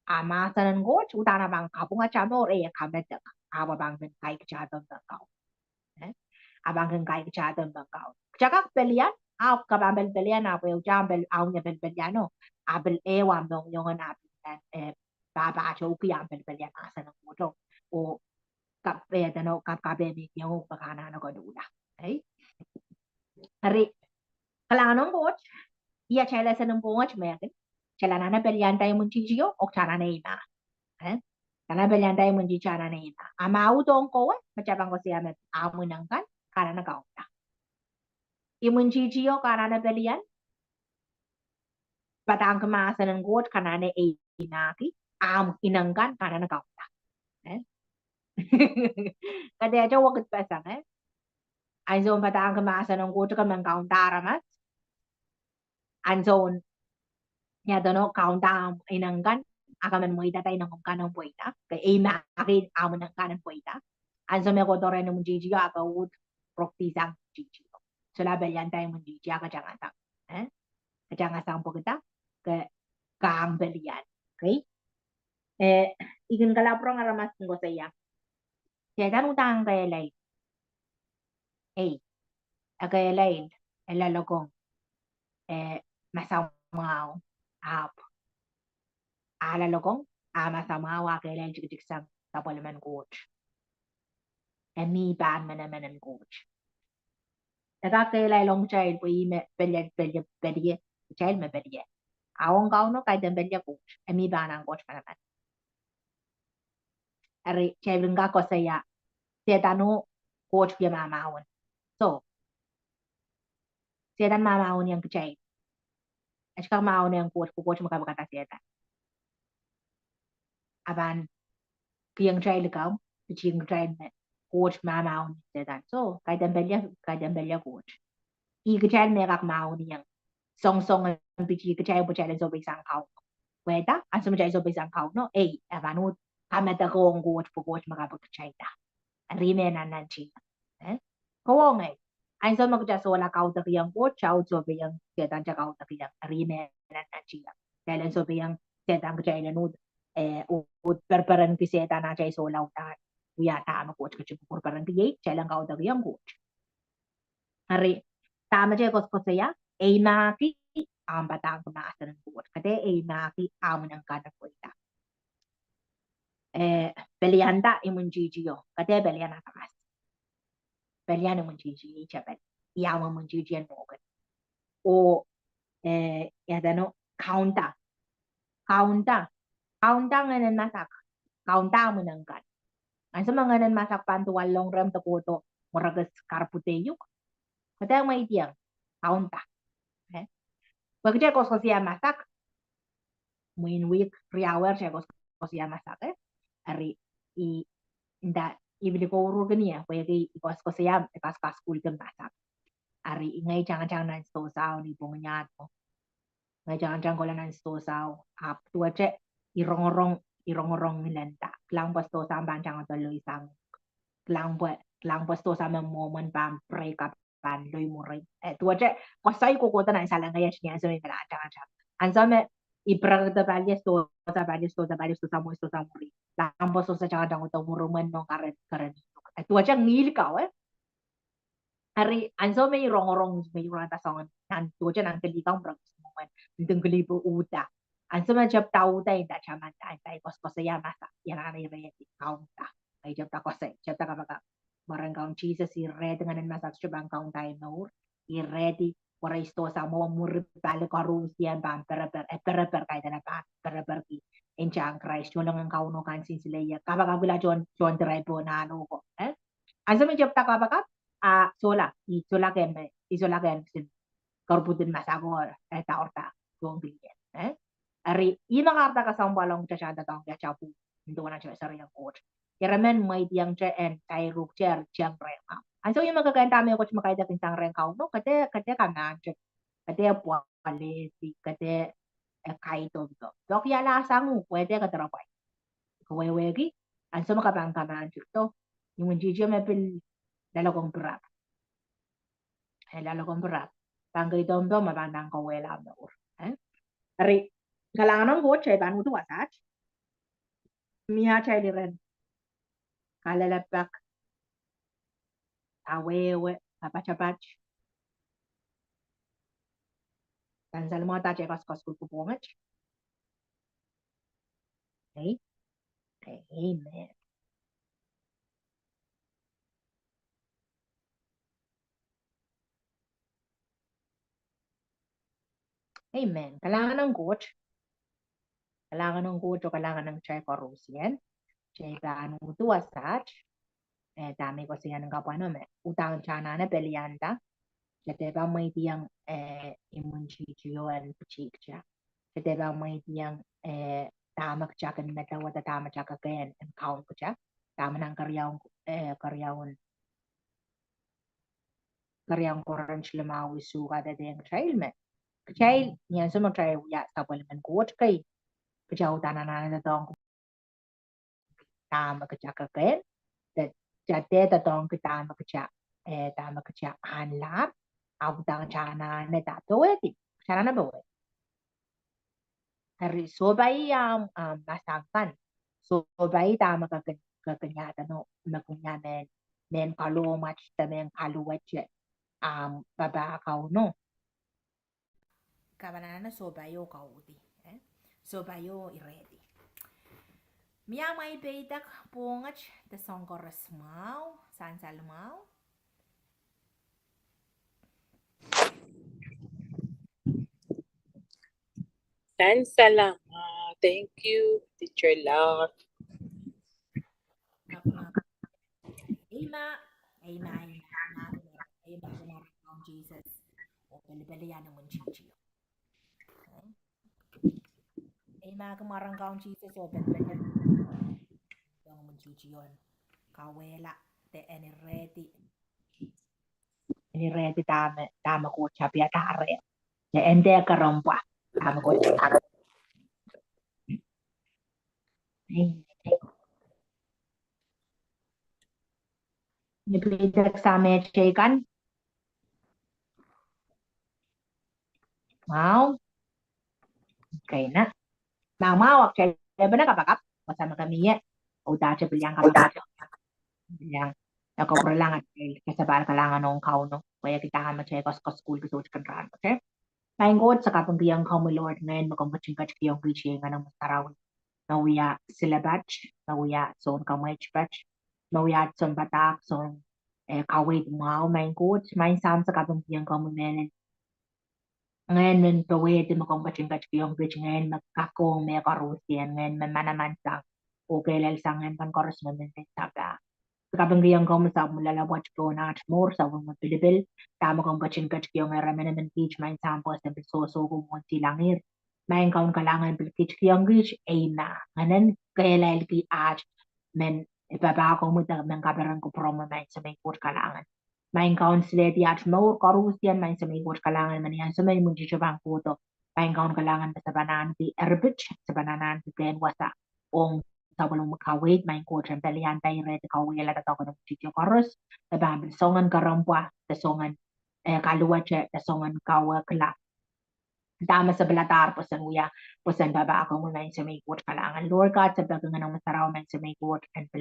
masanan ko utana bang kapunga chamo kamet aba bang kay kichatum bangkaw abang kay kichatum bangkaw Chakak pelian Au kabambel belian apo eu jambel au nya beliano abel e wam dong yongan abel baba cho ki ambel belian asa no moto o kap be dano kap kabe mi yung bakana no ko dula ai hari kalano coach ia chela sa nung bunga chmekin chela na belian tayo mun chichio o chana na ina eh kana belian tayo mun chichana na ina amau dong ko macabang ko siya met amu nang kan kana na kauna imun chichio kana na belian batang kemasa ng god kana na inaki am inangkan kana na kauna eh kada aja wakit pasang anzon batang kemasa ng god ka man kaunta ramat anzon nya dono kaunta inangkan akaman mo itatay ng kanang puita kay maki amo ng kanang puita anzon me kodore ng jiji aka wood proktisang jiji sila belian tayo mun jiji aka jangan tak jangan sampo kita ke kang belian okay ikin kalaprong aramas ngo saya dan utang kay lay agay lay elalogong masamao ap alalogong masamao kay lay jik sang tapolaman coach mi ban manaman coach nagkakailay long child po belye child me belye awong no kay den belye coach mi ban ang coach manaman ari child nga ko saya tano coach pia mamawon so dan mamawon yang child at saka mamawon yang coach makabakata setan aban kiyang child ka kiyang child me coach mamawon setan so kay den belye coach child me kak mamawon yang song ang pichi child po child so bisang kao weda asum child so bisang kao no abanu kamata ko ang coach makabakata child rime na nanchi ko ngay anh so magjasola kau ta kiyang ko chao so biyang setan cha kau ta kiyang rime na nanchi kailan so biyang setan ka chai nud ut perperan ki setan na chai so lautan ya ta ma ko cha perperan ki chai lang kau ta kiyang ko hari tama chai ko saya na ki ang batang ko na asan ko kate na ki am nang kana ko ita belianda imun jijiyo kate beliana takas beliana mun jiji chabel yama mun jiji en mogen o yadano kaunta nganan masak kaunta mo nang kan ang sa mga nganan masak pantuwal long ram taputo moragas karputeyuk kata may diang kaunta bagja ko siya masak muin week 3 hours siya ko siya masak ari inda ibili ko uro ganiya kaya ko siya kas school kan masak ari ngay jangan nan so sao ni pongnyat mo ngay jangan ko lang nan so sao ap tua che irong nilanta klang pas to sa ban jangan to loy sang klang pas to sa moment pam pre kap pan loy muray tua che ko sai ko tanan sa lang ngay siya so ni pala jangan ansame ipragda balye so sa mo muri lang pas to sa jangan to muruman no karen tua che ngil ka hari anso may rong may rata songan nan to jan ang kali kang brang moment ndeng kali po uta anso man jab tau ta inda chaman ta kos ya masa yan ana yebe kaung ta ay jab ta kos jab ta ka barang kaung cheese si red nganan masak jabang kaung ta no i ready waray sto sa mo mur bale ka rusian ban per kay na pa per ki enchang Christ yung lang ang kaung no kan sin sila ya kabaka bila John drive po na ano ko anso man jab ta kabaka sola ken sin karbutin masagor ta orta gong bilyen ari ina karta ka sang balong cha cha tang ya cha pu ndo na cha sari yang coach yaramen mai diang cha en tai ruk cher chiang re ma an so yung magkakanta me coach makai da kinsang ren kau no kate ka na cha kate po ale si kate kai to dok ya la sang pwede ka tara kwai ko wegi an so makabang ka man to yung jiji me pil lalagong berat Bangkay dom mabandang kawela am daur ari kalangan go chay ban utu wasat miha chay liren kalalapak awewe kapachapach Dan salmata chay school ko bungat. Okay? Okay, amen. Amen. Kailangan ng coach. Kailangan ng coach o kailangan ng chay korusian. Chay paano tuwasat. Dami ko siya ng kapwa naman. Utang chana na pelianda. Jadi bang may tiyang imun chichiyoan pachik siya. Jadi bang may tiyang tamak siya kan natawa ta tamak siya kakayan and count ko siya. Tama ng karyang koran sila mawisu kada diyang child me. Child, yan sa mga child ya tapos man kuwat kay. Kaya utana na natong tamak siya kakayan. Jadi tatong kita tamak siya hanlap. Abutang chana na tataweti. Chana na bawa. Hari sobay masakan. Sobay tama kaganyata no nakunya men kalu match ta men kalu wache babakaw no. Kabanana sobayo kaudi. Sobayo iredi. Miya may beidak pungach ta songkoras mau sansal mau. Salamat. Thank you, Teacher Love. Amen. Jesus. O bali-bali yan naman chichi. Amen. Kumarang kaong Jesus. O bali-bali yan naman chichi yun. Kawela. Te any ready. Any ready tama ko chapi atare. Te ende karompa. Tama ko chapi. Nipitak sa meche kan. Mau. Okay na. Mau okay. Ba na kapakap? Kasama kami yan. O dati bilyang kapakap. Bilyang. Ako lang at kasabal kalangan ng kauno. Kaya kita kama siya ko school gusto kan ran. Okay? Thank God sa kapampiang ko mo Lord ngayon makumpaching-kach kiyong preaching ng masaraw. Nauya sila batch. Nauya son kamwech batch. Nauya son batak. Son kawit mau main God. Main sam sa kapampiang ko mo meron. Ngayon men tawid makumpaching-kach kiyong preaching ngayon magkakong may karusian ngayon mamanaman sang. Okay lal sangan kan korresponden sa Kapanggiang ko sa mulalawat ko na more sa mga pilibil. Tama kong bachin-kach kiyong ramen and teach my samples na bisoso kung munti langir. Main kaun kalangan pilkich kiyong gish ay na. Nganan kaya lail ki ach men ipaba ko mo ng kabaran ko promo main sa may kur kalangan. Main kaun sila di ach more karusian main sa may kur kalangan man yan sa may munti siya bang puto. Main kaun kalangan sa banan ti erbich sa bananan ti pen wasa ong sabulong makawit main ko dyan palihan tayo red kawin lang ako ng sitio karos tabi songan karampwa tasongan kaluwa siya tasongan kawa kala dama sa balatar po san uya po san baba ako mo main sa may court kalangan Lord God sa bagang ng masaraw main sa may court and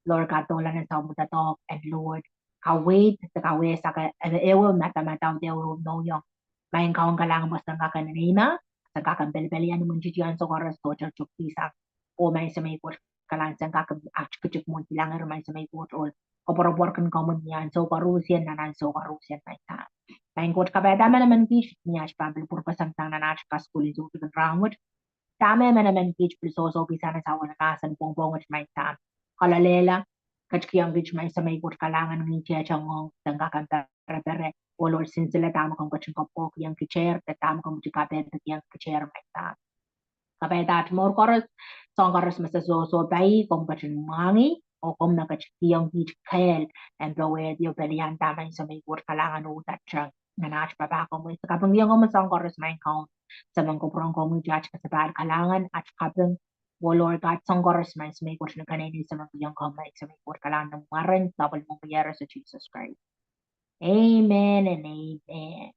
Lord God tola ng sa mutatok and Lord kawit sa kawin sa ewo matamataw dewo no yung main kaong kalangan mo sa kakanina sa kakambelbelian mo jijian sa karos to chuk pisang o may sa may court kalang sang kakabit mo lang may sa may court or kaporoborkan ko mo niyan so karusian na nan so karusian may ta main court ka ba dama naman kish niya sa pablo purpasang tang na nash ka school iso to ground dama naman kish so bisa na sa wala kasan bongbong at may ta kalalela kachkiyang kish may sa may court kalangan ng niya chang sang kakanta repere o lord sin sila tama kong kaching kapok yang kicher tama kong kapet yang kicher may ta kapay dat more koros song koros masa so bay kung kachin mangi o kung nakachiyang hit kael and bawe dio pelihan tamay sa may kur kalangan utat siya nanas pa ko mo sa kapang yung mo song koros main count sa mga kuprong ko mo judge ka sa bad kalangan at kapang Lord God song koros main sa may kur na kanini sa mga yung kamay sa may kur kalangan ng maran double mong kayara sa Jesus Christ. Amen and amen.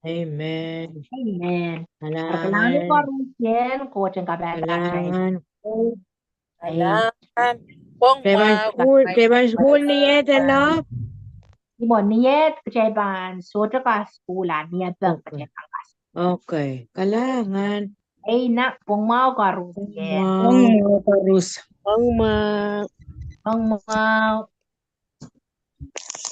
Amen. Amen. Salamat. Kailangan ko rin coach ang kabata. Salamat. Salamat. Pong Keban school niya talo. Imon niyet kecebaan sutra ka skulan niyet bang Okay. kecebang Okay. Kalangan. Ay na, pong mau ka Rusien. Wow. Karus. Ang mau.